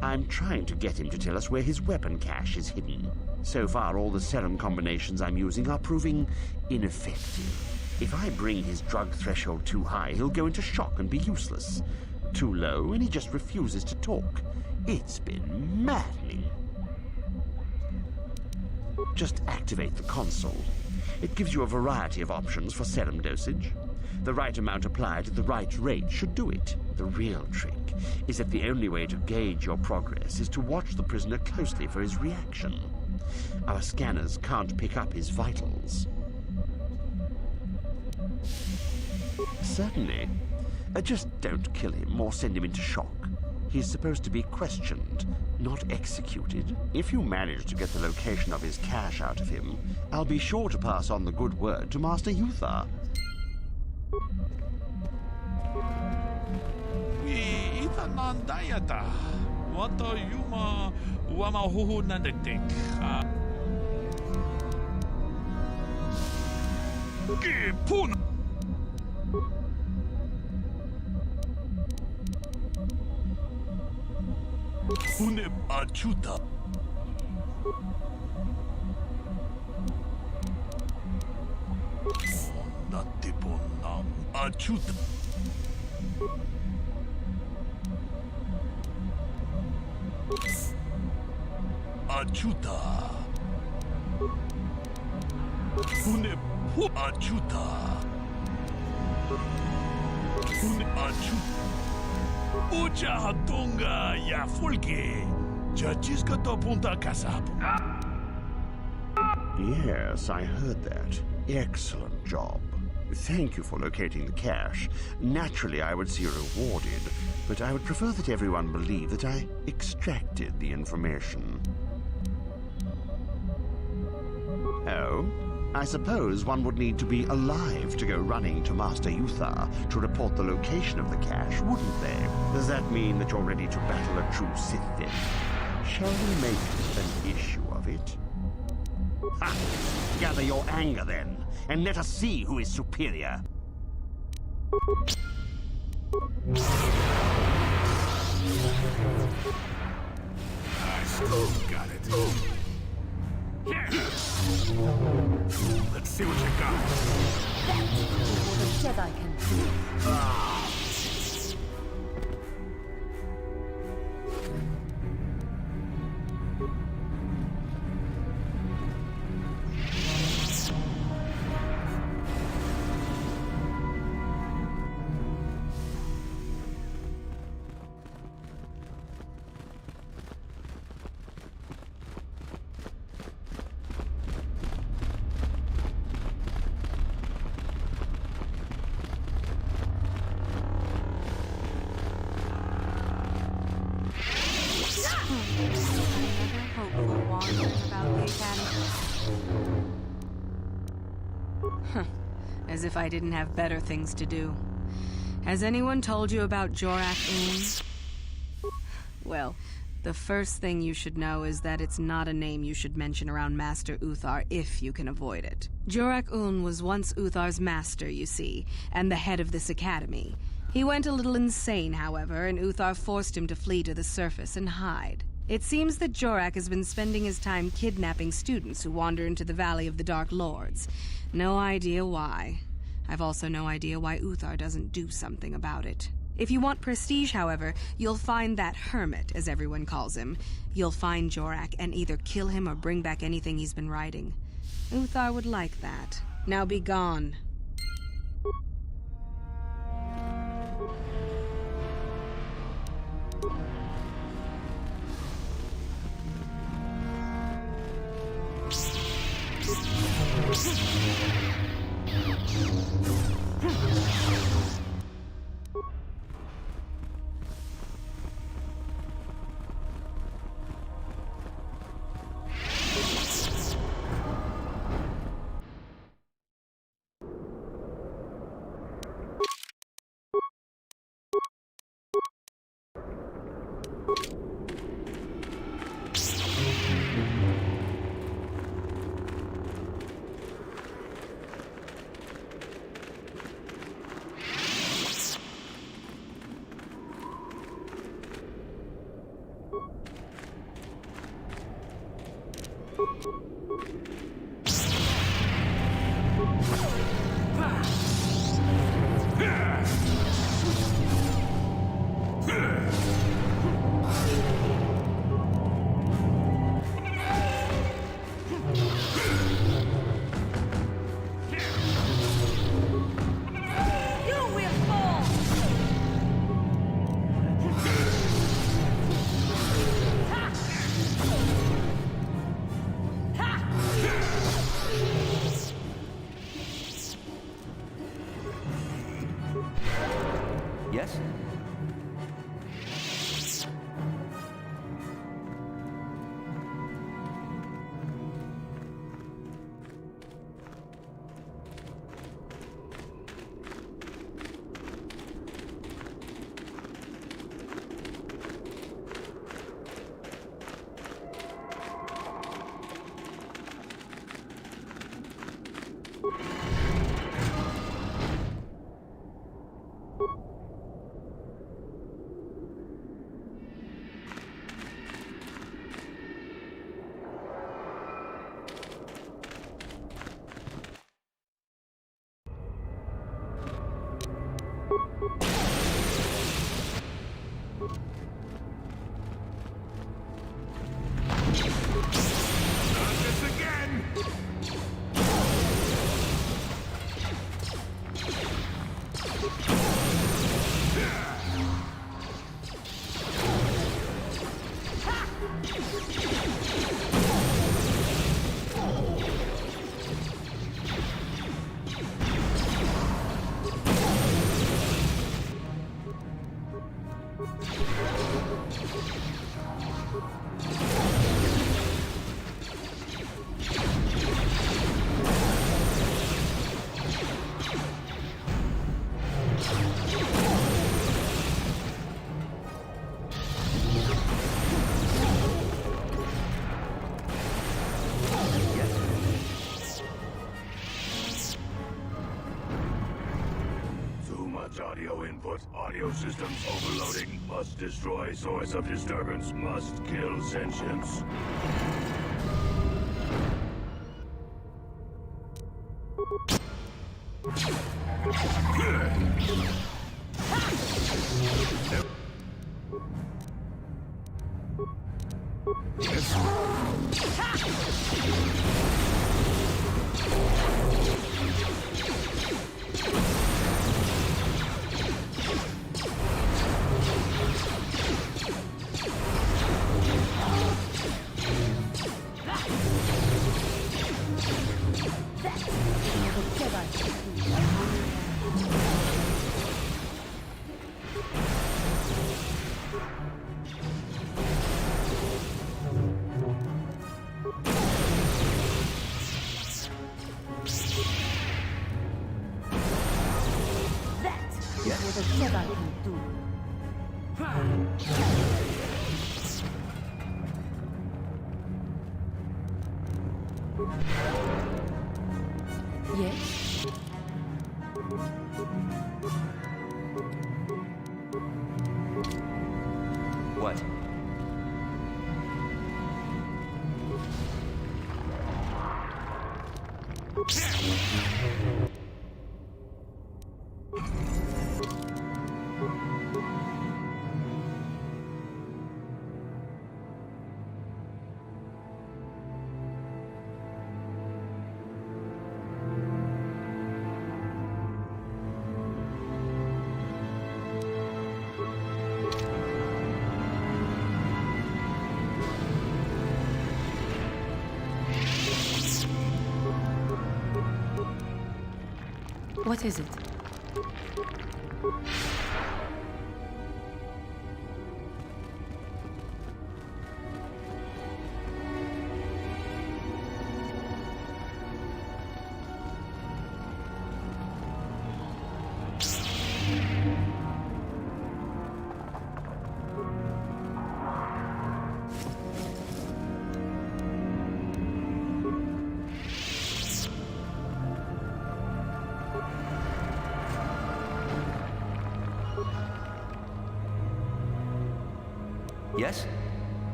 I'm trying to get him to tell us where his weapon cache is hidden. So far, all the serum combinations I'm using are proving ineffective. If I bring his drug threshold too high, he'll go into shock and be useless. Too low, and he just refuses to talk. It's been maddening. Just activate the console. It gives you a variety of options for serum dosage. The right amount applied at the right rate should do it. The real trick is that the only way to gauge your progress is to watch the prisoner closely for his reaction. Our scanners can't pick up his vitals. Certainly. Just don't kill him or send him into shock. He's supposed to be questioned, not executed. If you manage to get the location of his cache out of him, I'll be sure to pass on the good word to Master Uthar. Itanandayata. Wato yuma wamahuhu nandektek. Gipun. Uneb achuta. Natibonam achuta. Achuta. Uneb achuta. Uneb achuta. Ucha hatunga ya fulke. Chachiska to punta kasapo. Yes, I heard that. Excellent job. Thank you for locating the cache. Naturally, I would see you rewarded, but I would prefer that everyone believe that I extracted the information. Oh? I suppose one would need to be alive to go running to Master Uthar to report the location of the cache, wouldn't they? Does that mean that you're ready to battle a true Sith then? Shall we make an issue of it? Ha! Gather your anger then, and let us see who is superior. I still got it. Let's see what you got. That's what a Jedi can do. As if I didn't have better things to do. Has anyone told you about Jorak Un? Well, the first thing you should know is that it's not a name you should mention around Master Uthar if you can avoid it. Jorak Un was once Uthar's master, you see, and the head of this academy. He went a little insane, however, and Uthar forced him to flee to the surface and hide. It seems that Jorak has been spending his time kidnapping students who wander into the Valley of the Dark Lords. No idea why. I've also no idea why Uthar doesn't do something about it. If you want prestige, however, you'll find that hermit, as everyone calls him. You'll find Jorak and either kill him or bring back anything he's been writing. Uthar would like that. Now be gone. Yes? Audio input. Audio systems overloading. Must destroy source of disturbance. Must kill sentience. Yes? What? What is it? Yes?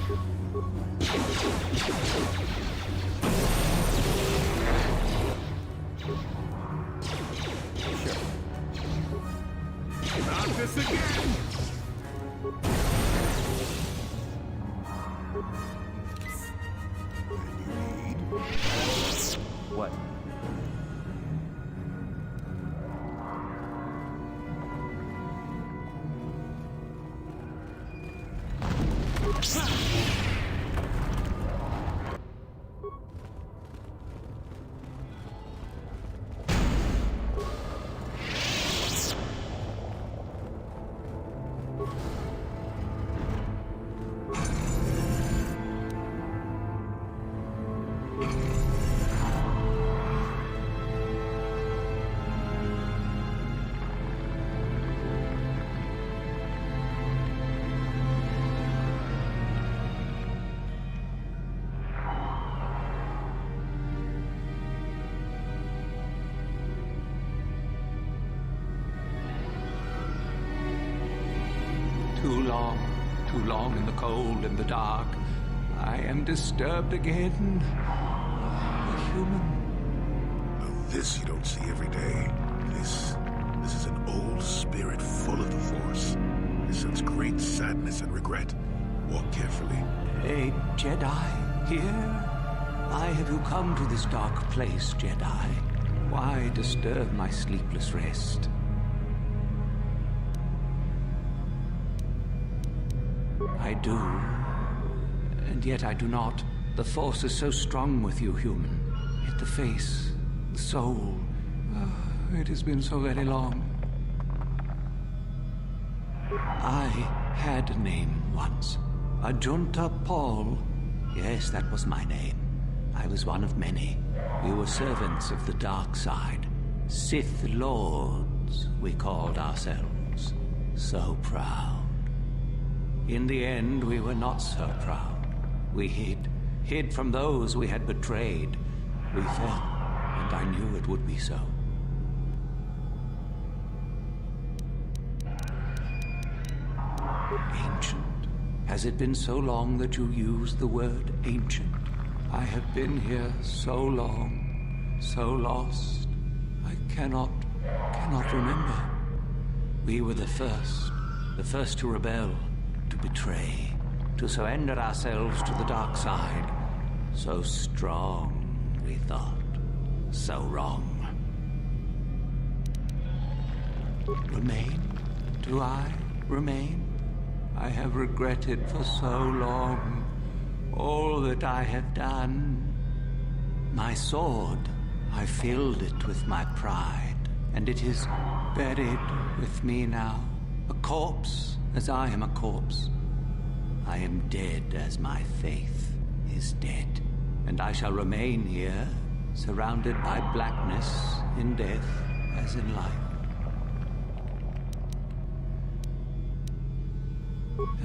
Not this again! What? Too long in the cold and the dark. I am disturbed again. A human. This you don't see every day. This is an old spirit full of the Force. It sends great sadness and regret. Walk carefully. A Jedi here? Why have you come to this dark place, Jedi? Why disturb my sleepless rest? I do, and yet I do not. The Force is so strong with you, human. Yet the face, the soul, it has been so very long. I had a name once. Ajunta Paul. Yes, that was my name. I was one of many. We were servants of the dark side. Sith Lords, we called ourselves. So proud. In the end, we were not so proud. We hid from those we had betrayed. We fell, and I knew it would be so. Ancient. Has it been so long that you used the word ancient? I have been here so long, so lost. I cannot remember. We were the first to rebel, to betray, to surrender ourselves to the dark side. So strong, we thought. So wrong. Remain? Do I remain? I have regretted for so long all that I have done. My sword, I filled it with my pride, and it is buried with me now, a corpse as I am a corpse. I am dead as my faith is dead, and I shall remain here, surrounded by blackness in death as in life.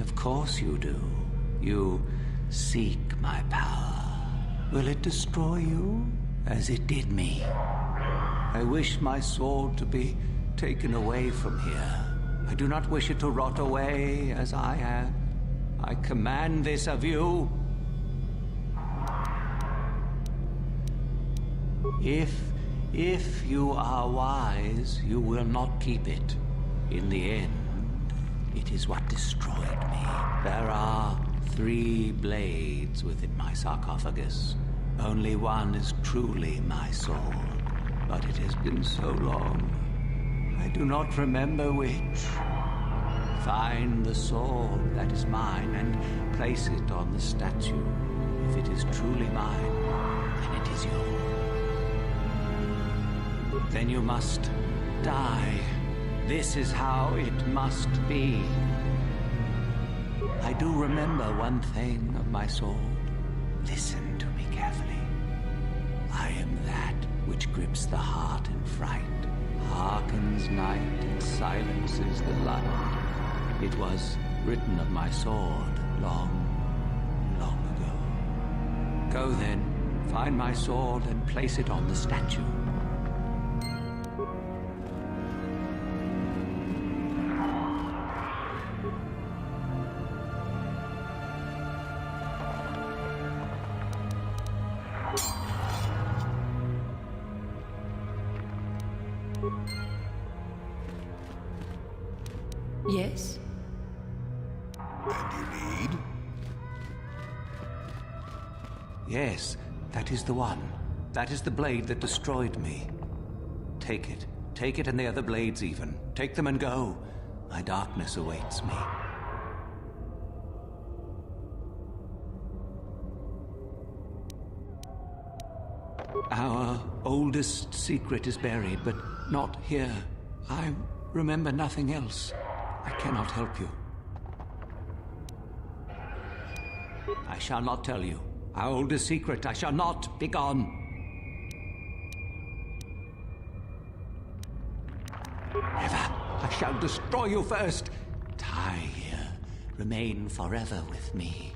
Of course you do. You seek my power. Will it destroy you as it did me? I wish my sword to be taken away from here. I do not wish it to rot away as I have. I command this of you. If you are wise, you will not keep it. In the end, it is what destroyed me. There are 3 blades within my sarcophagus. Only one is truly my sword. But it has been so long. I do not remember which. Find the sword that is mine and place it on the statue. If it is truly mine, then it is yours. Then you must die. This is how it must be. I do remember one thing of my sword. Listen to me carefully. I am that which grips the heart in fright, hearkens night and silences the light. It was written of my sword long, long ago. Go then, find my sword and place it on the statue. Yes? And you need? Yes, that is the one. That is the blade that destroyed me. Take it. Take it and the other blades even. Take them and go. My darkness awaits me. Our oldest secret is buried, but not here. I remember nothing else. I cannot help you. I shall not tell you. Our oldest secret, I shall not. Be gone. Never. I shall destroy you first. Die here. Remain forever with me.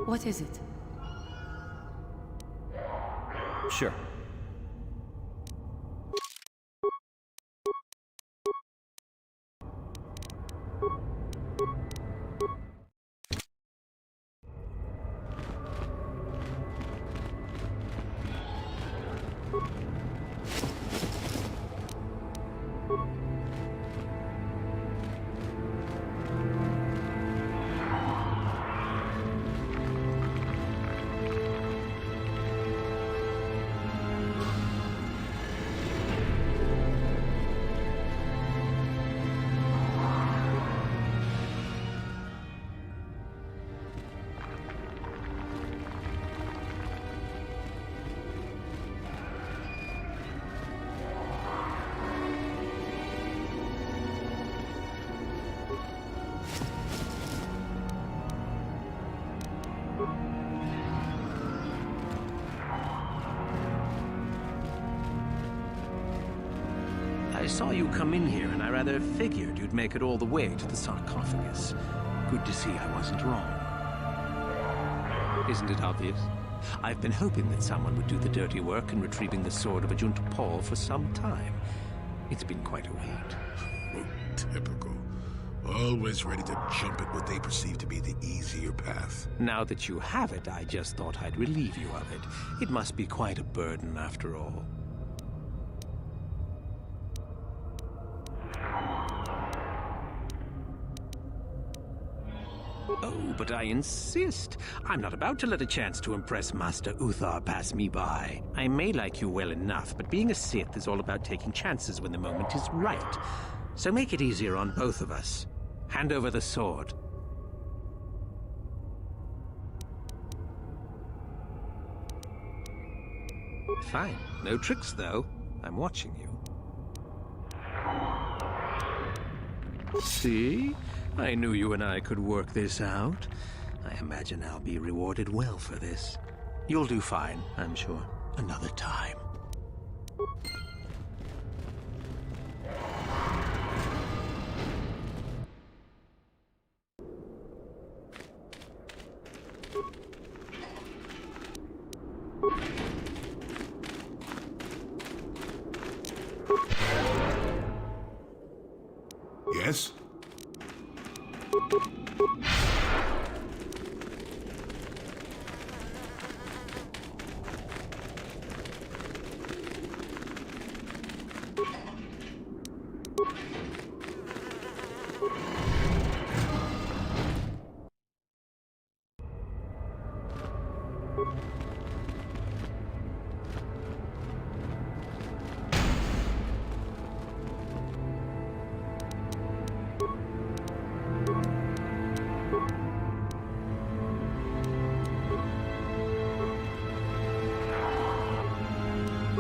What is it? Sure. I saw you come in here, and I rather figured you'd make it all the way to the sarcophagus. Good to see I wasn't wrong. Isn't it obvious? I've been hoping that someone would do the dirty work in retrieving the sword of Ajunta Paul for some time. It's been quite a wait. Typical. Always ready to jump at what they perceive to be the easier path. Now that you have it, I just thought I'd relieve you of it. It must be quite a burden after all. Oh, but I insist. I'm not about to let a chance to impress Master Uthar pass me by. I may like you well enough, but being a Sith is all about taking chances when the moment is right. So make it easier on both of us. Hand over the sword. Fine. No tricks, though. I'm watching you. See? I knew you and I could work this out. I imagine I'll be rewarded well for this. You'll do fine, I'm sure. Another time. Yes?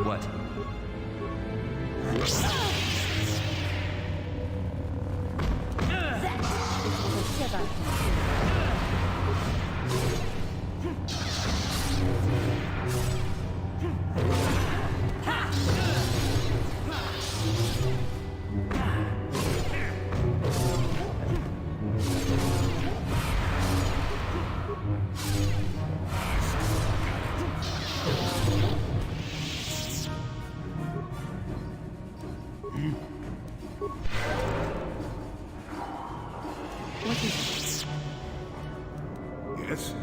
What? Yes?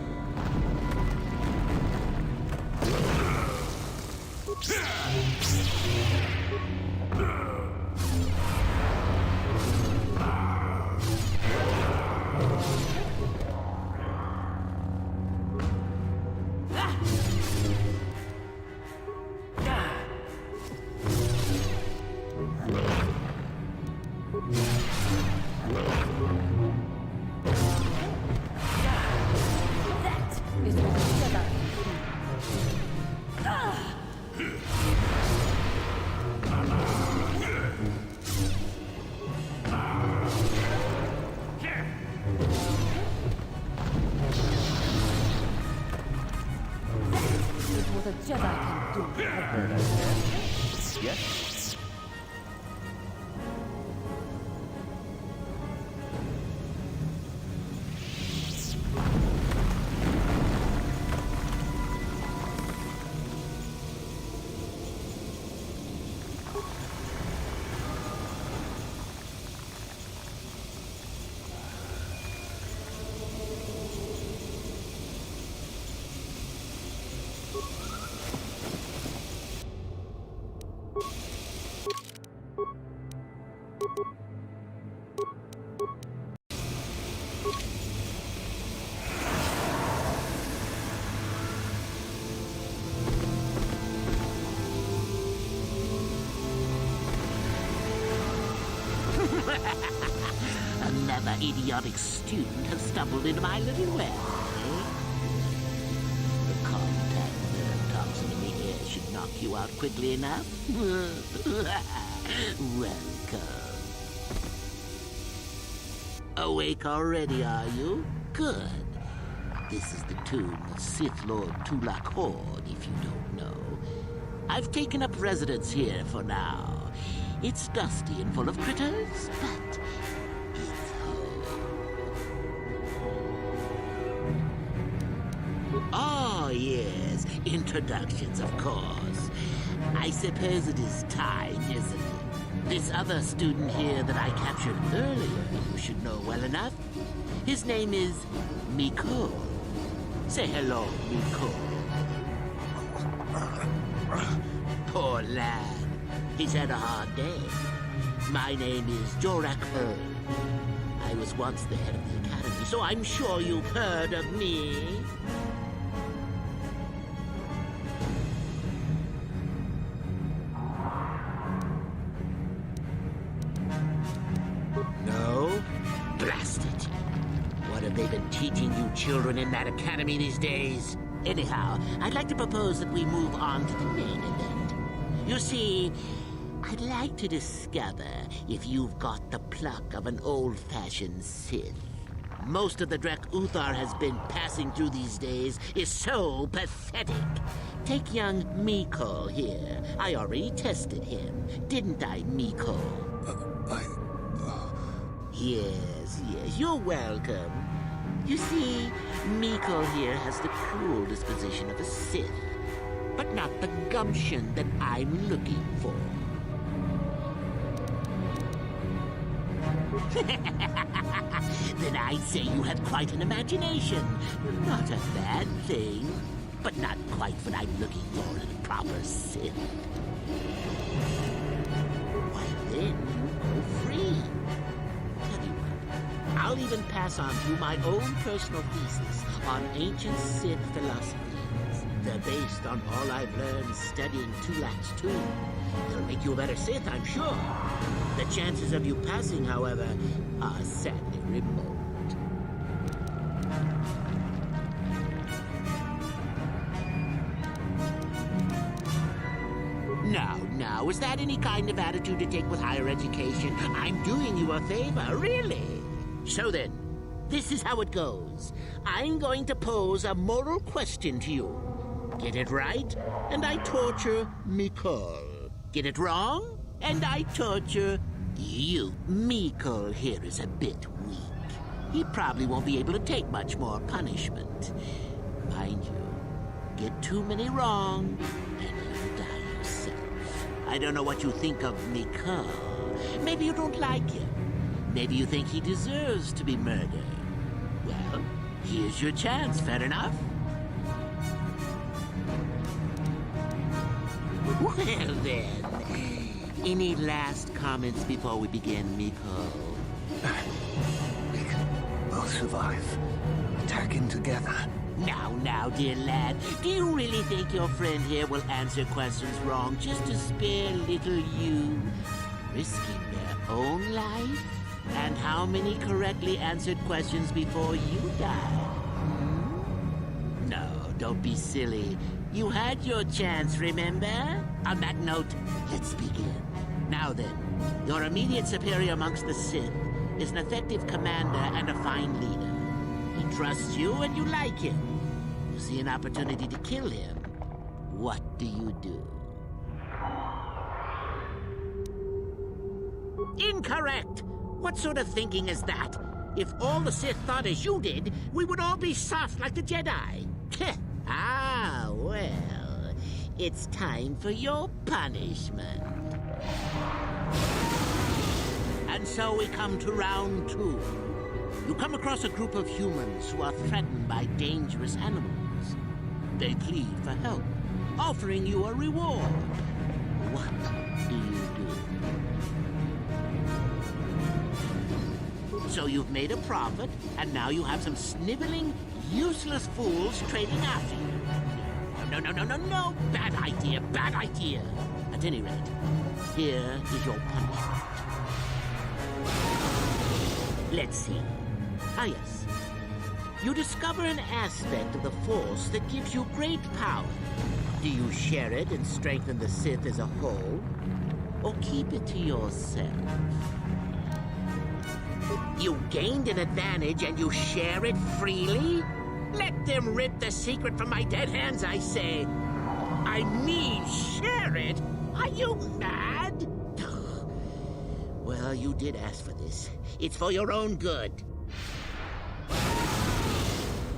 What a Jedi can do. Yes? Another idiotic student has stumbled into my little well, eh? The contact nerve toxin in the air should knock you out quickly enough. Welcome. Awake already, are you? Good. This is the tomb of Sith Lord Tulak Horde, if you don't know. I've taken up residence here for now. It's dusty and full of critters, but it's home. Oh, yes. Introductions, of course. I suppose it is time, isn't it? This other student here that I captured earlier, you should know well enough. His name is Miko. Say hello, Miko. Poor lad. He's had a hard day. My name is Jorak Earl. I was once the head of the academy, so I'm sure you've heard of me. No? Blast it. What have they been teaching you children in that academy these days? Anyhow, I'd like to propose that we move on to the main event. You see, I'd like to discover if you've got the pluck of an old-fashioned Sith. Most of the Drek Uthar has been passing through these days is so pathetic. Take young Miko here. I already tested him, didn't I, Miko? Yes, you're welcome. You see, Miko here has the cruel disposition of a Sith, but not the gumption that I'm looking for. Then I'd say you have quite an imagination. Not a bad thing, but not quite what I'm looking for in a proper Sith. Why then, you go free. Tell you what, I'll even pass on to you my own personal thesis on ancient Sith philosophies. They're based on all I've learned studying Tulak's tomb. They'll make you a better Sith, I'm sure. The chances of you passing, however, are sadly remote. Now, is that any kind of attitude to take with higher education? I'm doing you a favor, really. So then, this is how it goes. I'm going to pose a moral question to you. Get it right, and I torture Mikol. Get it wrong, and I torture you. Mikol here is a bit weak. He probably won't be able to take much more punishment. Mind you, get too many wrong, and you'll die yourself. I don't know what you think of Mikol. Maybe you don't like him. Maybe you think he deserves to be murdered. Well, here's your chance, fair enough? Well then, any last comments before we begin, Miko? We can both survive. Attacking together. Now, dear lad, do you really think your friend here will answer questions wrong just to spare little you, risking their own life? And how many correctly answered questions before you died? No, don't be silly. You had your chance, remember? On that note, let's begin. Now then, your immediate superior amongst the Sith is an effective commander and a fine leader. He trusts you and you like him. You see an opportunity to kill him. What do you do? Incorrect! What sort of thinking is that? If all the Sith thought as you did, we would all be soft like the Jedi. Ah, well, it's time for your punishment. And so we come to round 2. You come across a group of humans who are threatened by dangerous animals. They plead for help, offering you a reward. What do you do? So you've made a profit, and now you have some sniveling, useless fools trading after you. No. Bad idea. At any rate, here is your punishment. Let's see. Ah, yes. You discover an aspect of the Force that gives you great power. Do you share it and strengthen the Sith as a whole? Or keep it to yourself? You gained an advantage and you share it freely? Let them rip the secret from my dead hands, I say. I mean, share it? Are you mad? Well, you did ask for this. It's for your own good.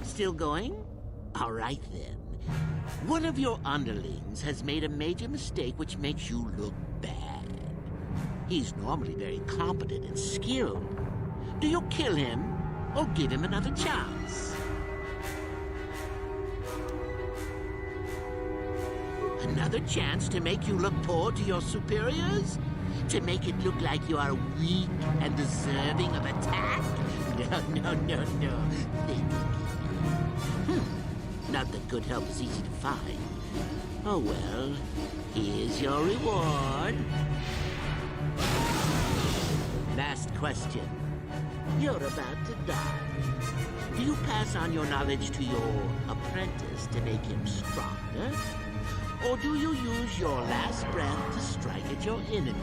Still going? All right, then. One of your underlings has made a major mistake which makes you look bad. He's normally very competent and skilled. Do you kill him or give him another chance? Another chance to make you look poor to your superiors? To make it look like you are weak and deserving of attack? No. Think again. Not that good help is easy to find. Oh well, here's your reward. Last question. You're about to die. Do you pass on your knowledge to your apprentice to make him stronger? Or do you use your last breath to strike at your enemies?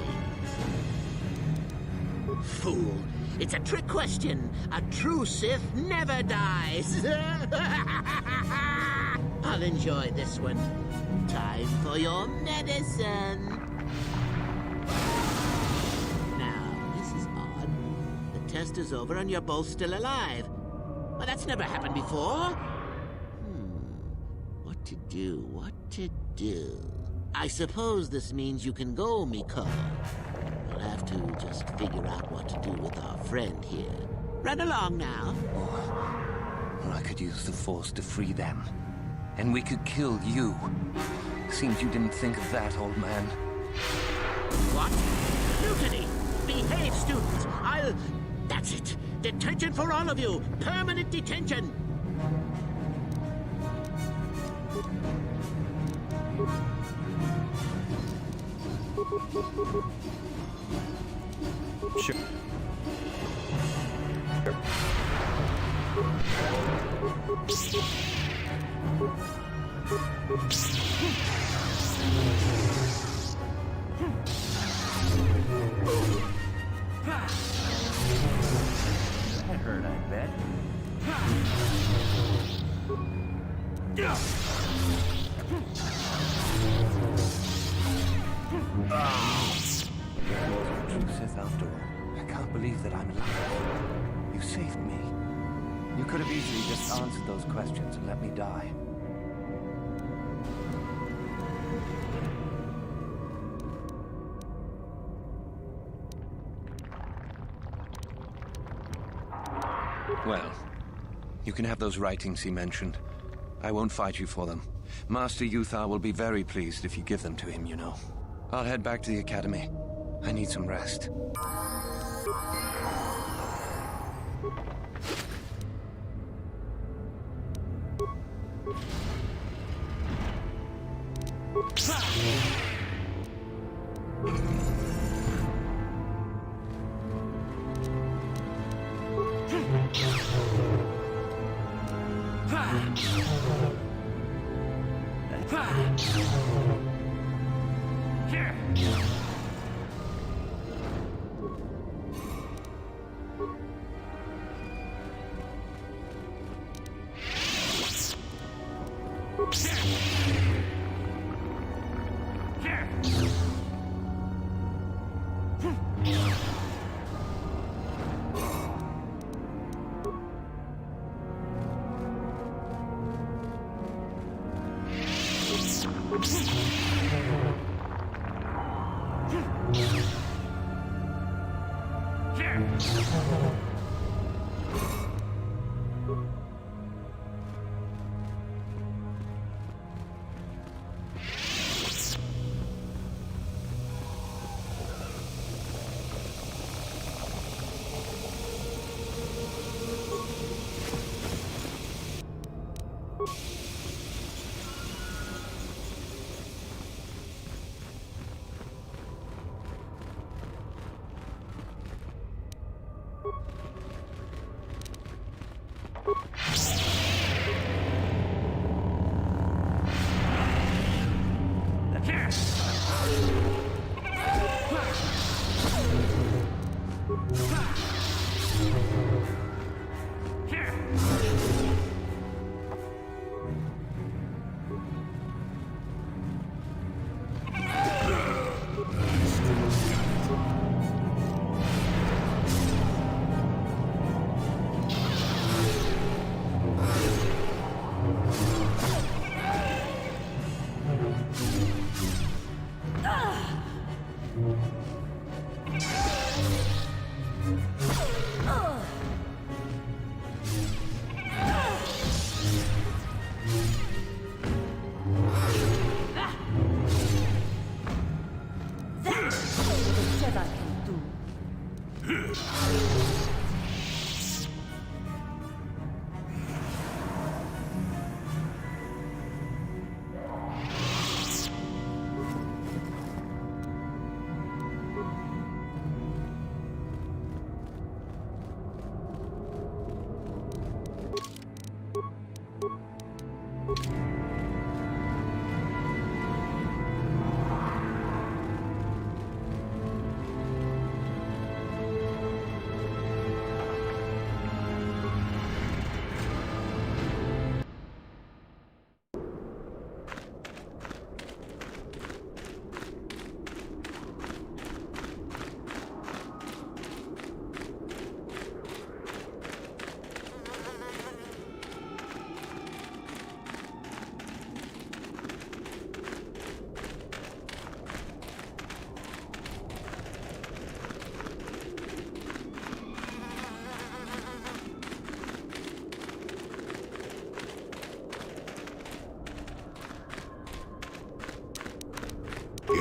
Fool! It's a trick question. A true Sith never dies. I'll enjoy this one. Time for your medicine. Now, this is odd. The test is over and you're both still alive. Well, that's never happened before. What to do? I suppose this means you can go, Miko. We'll have to just figure out what to do with our friend here. Run along now. Or I could use the Force to free them. And we could kill you. Seems you didn't think of that, old man. What? Mutiny! Behave, students! That's it! Detention for all of you! Permanent detention! Sure. That hurt, I bet. True Sith after all. I can't believe that I'm alive. You saved me. You could have easily just answered those questions and let me die. Well, You can have those writings he mentioned. I won't fight you for them. Master Yuthar will be very pleased if you give them to him, you know. I'll head back to the academy. I need some rest.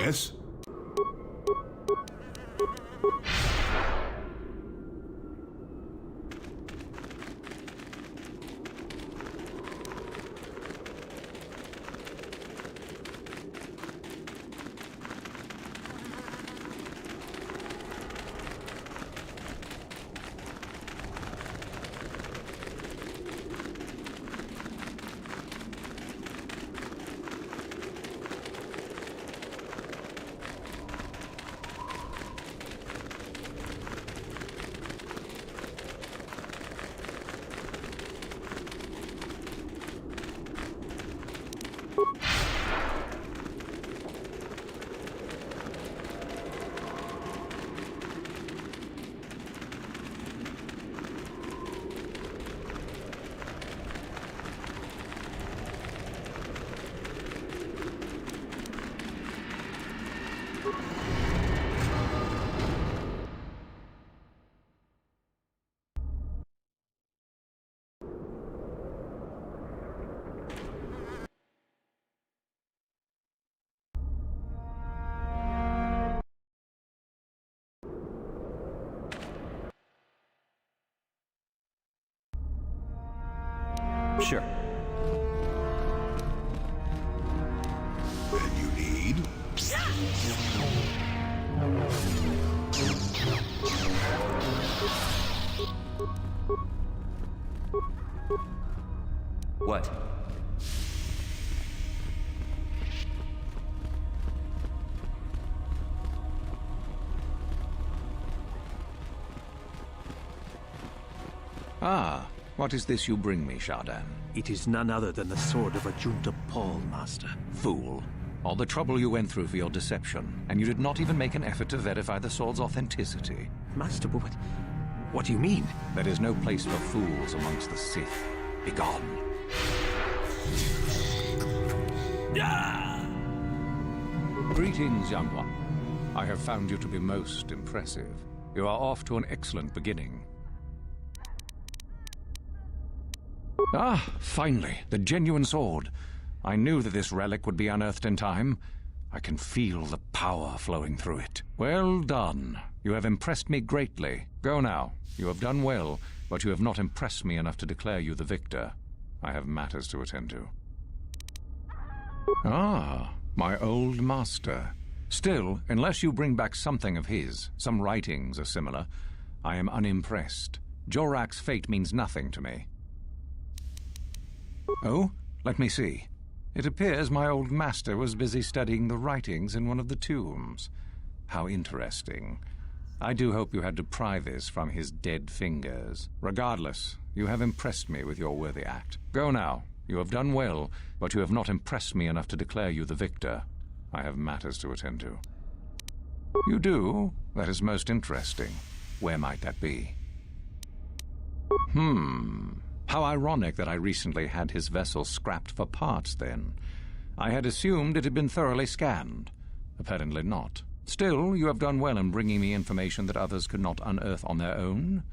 Yes? Sure. And you need? What? Ah, what is this you bring me, Shardan? It is none other than the sword of Ajunta Paul, Master. Fool. All the trouble you went through for your deception, and you did not even make an effort to verify the sword's authenticity. Master, but what do you mean? There is no place for fools amongst the Sith. Begone. Greetings, young one. I have found you to be most impressive. You are off to an excellent beginning. Ah, finally, the genuine sword. I knew that this relic would be unearthed in time. I can feel the power flowing through it. Well done. You have impressed me greatly. Go now. You have done well, but you have not impressed me enough to declare you the victor. I have matters to attend to. Ah, my old master. Still, unless you bring back something of his, some writings or similar, I am unimpressed. Jorak's fate means nothing to me. Oh, let me see. It appears my old master was busy studying the writings in one of the tombs. How interesting. I do hope you had to pry this from his dead fingers. Regardless, you have impressed me with your worthy act. Go now. You have done well, but you have not impressed me enough to declare you the victor. I have matters to attend to. You do? That is most interesting. Where might that be? How ironic that I recently had his vessel scrapped for parts, then. I had assumed it had been thoroughly scanned. Apparently not. Still, you have done well in bringing me information that others could not unearth on their own.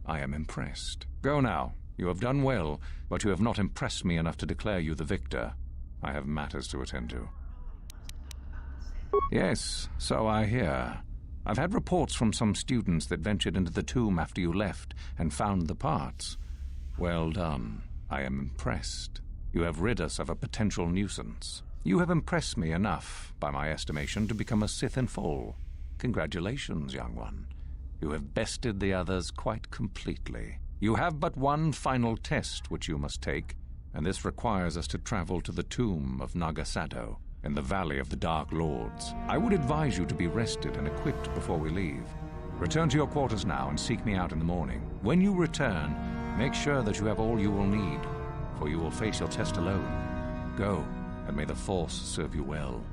I am impressed. Go now. You have done well, but you have not impressed me enough to declare you the victor. I have matters to attend to. Yes, so I hear. I've had reports from some students that ventured into the tomb after you left and found the parts. Well done. I am impressed. You have rid us of a potential nuisance. You have impressed me enough, by my estimation, to become a Sith in full. Congratulations, young one. You have bested the others quite completely. You have but one final test which you must take, and this requires us to travel to the Tomb of Nagasato, in the Valley of the Dark Lords. I would advise you to be rested and equipped before we leave. Return to your quarters now and seek me out in the morning. When you return, make sure that you have all you will need, for you will face your test alone. Go, and may the Force serve you well.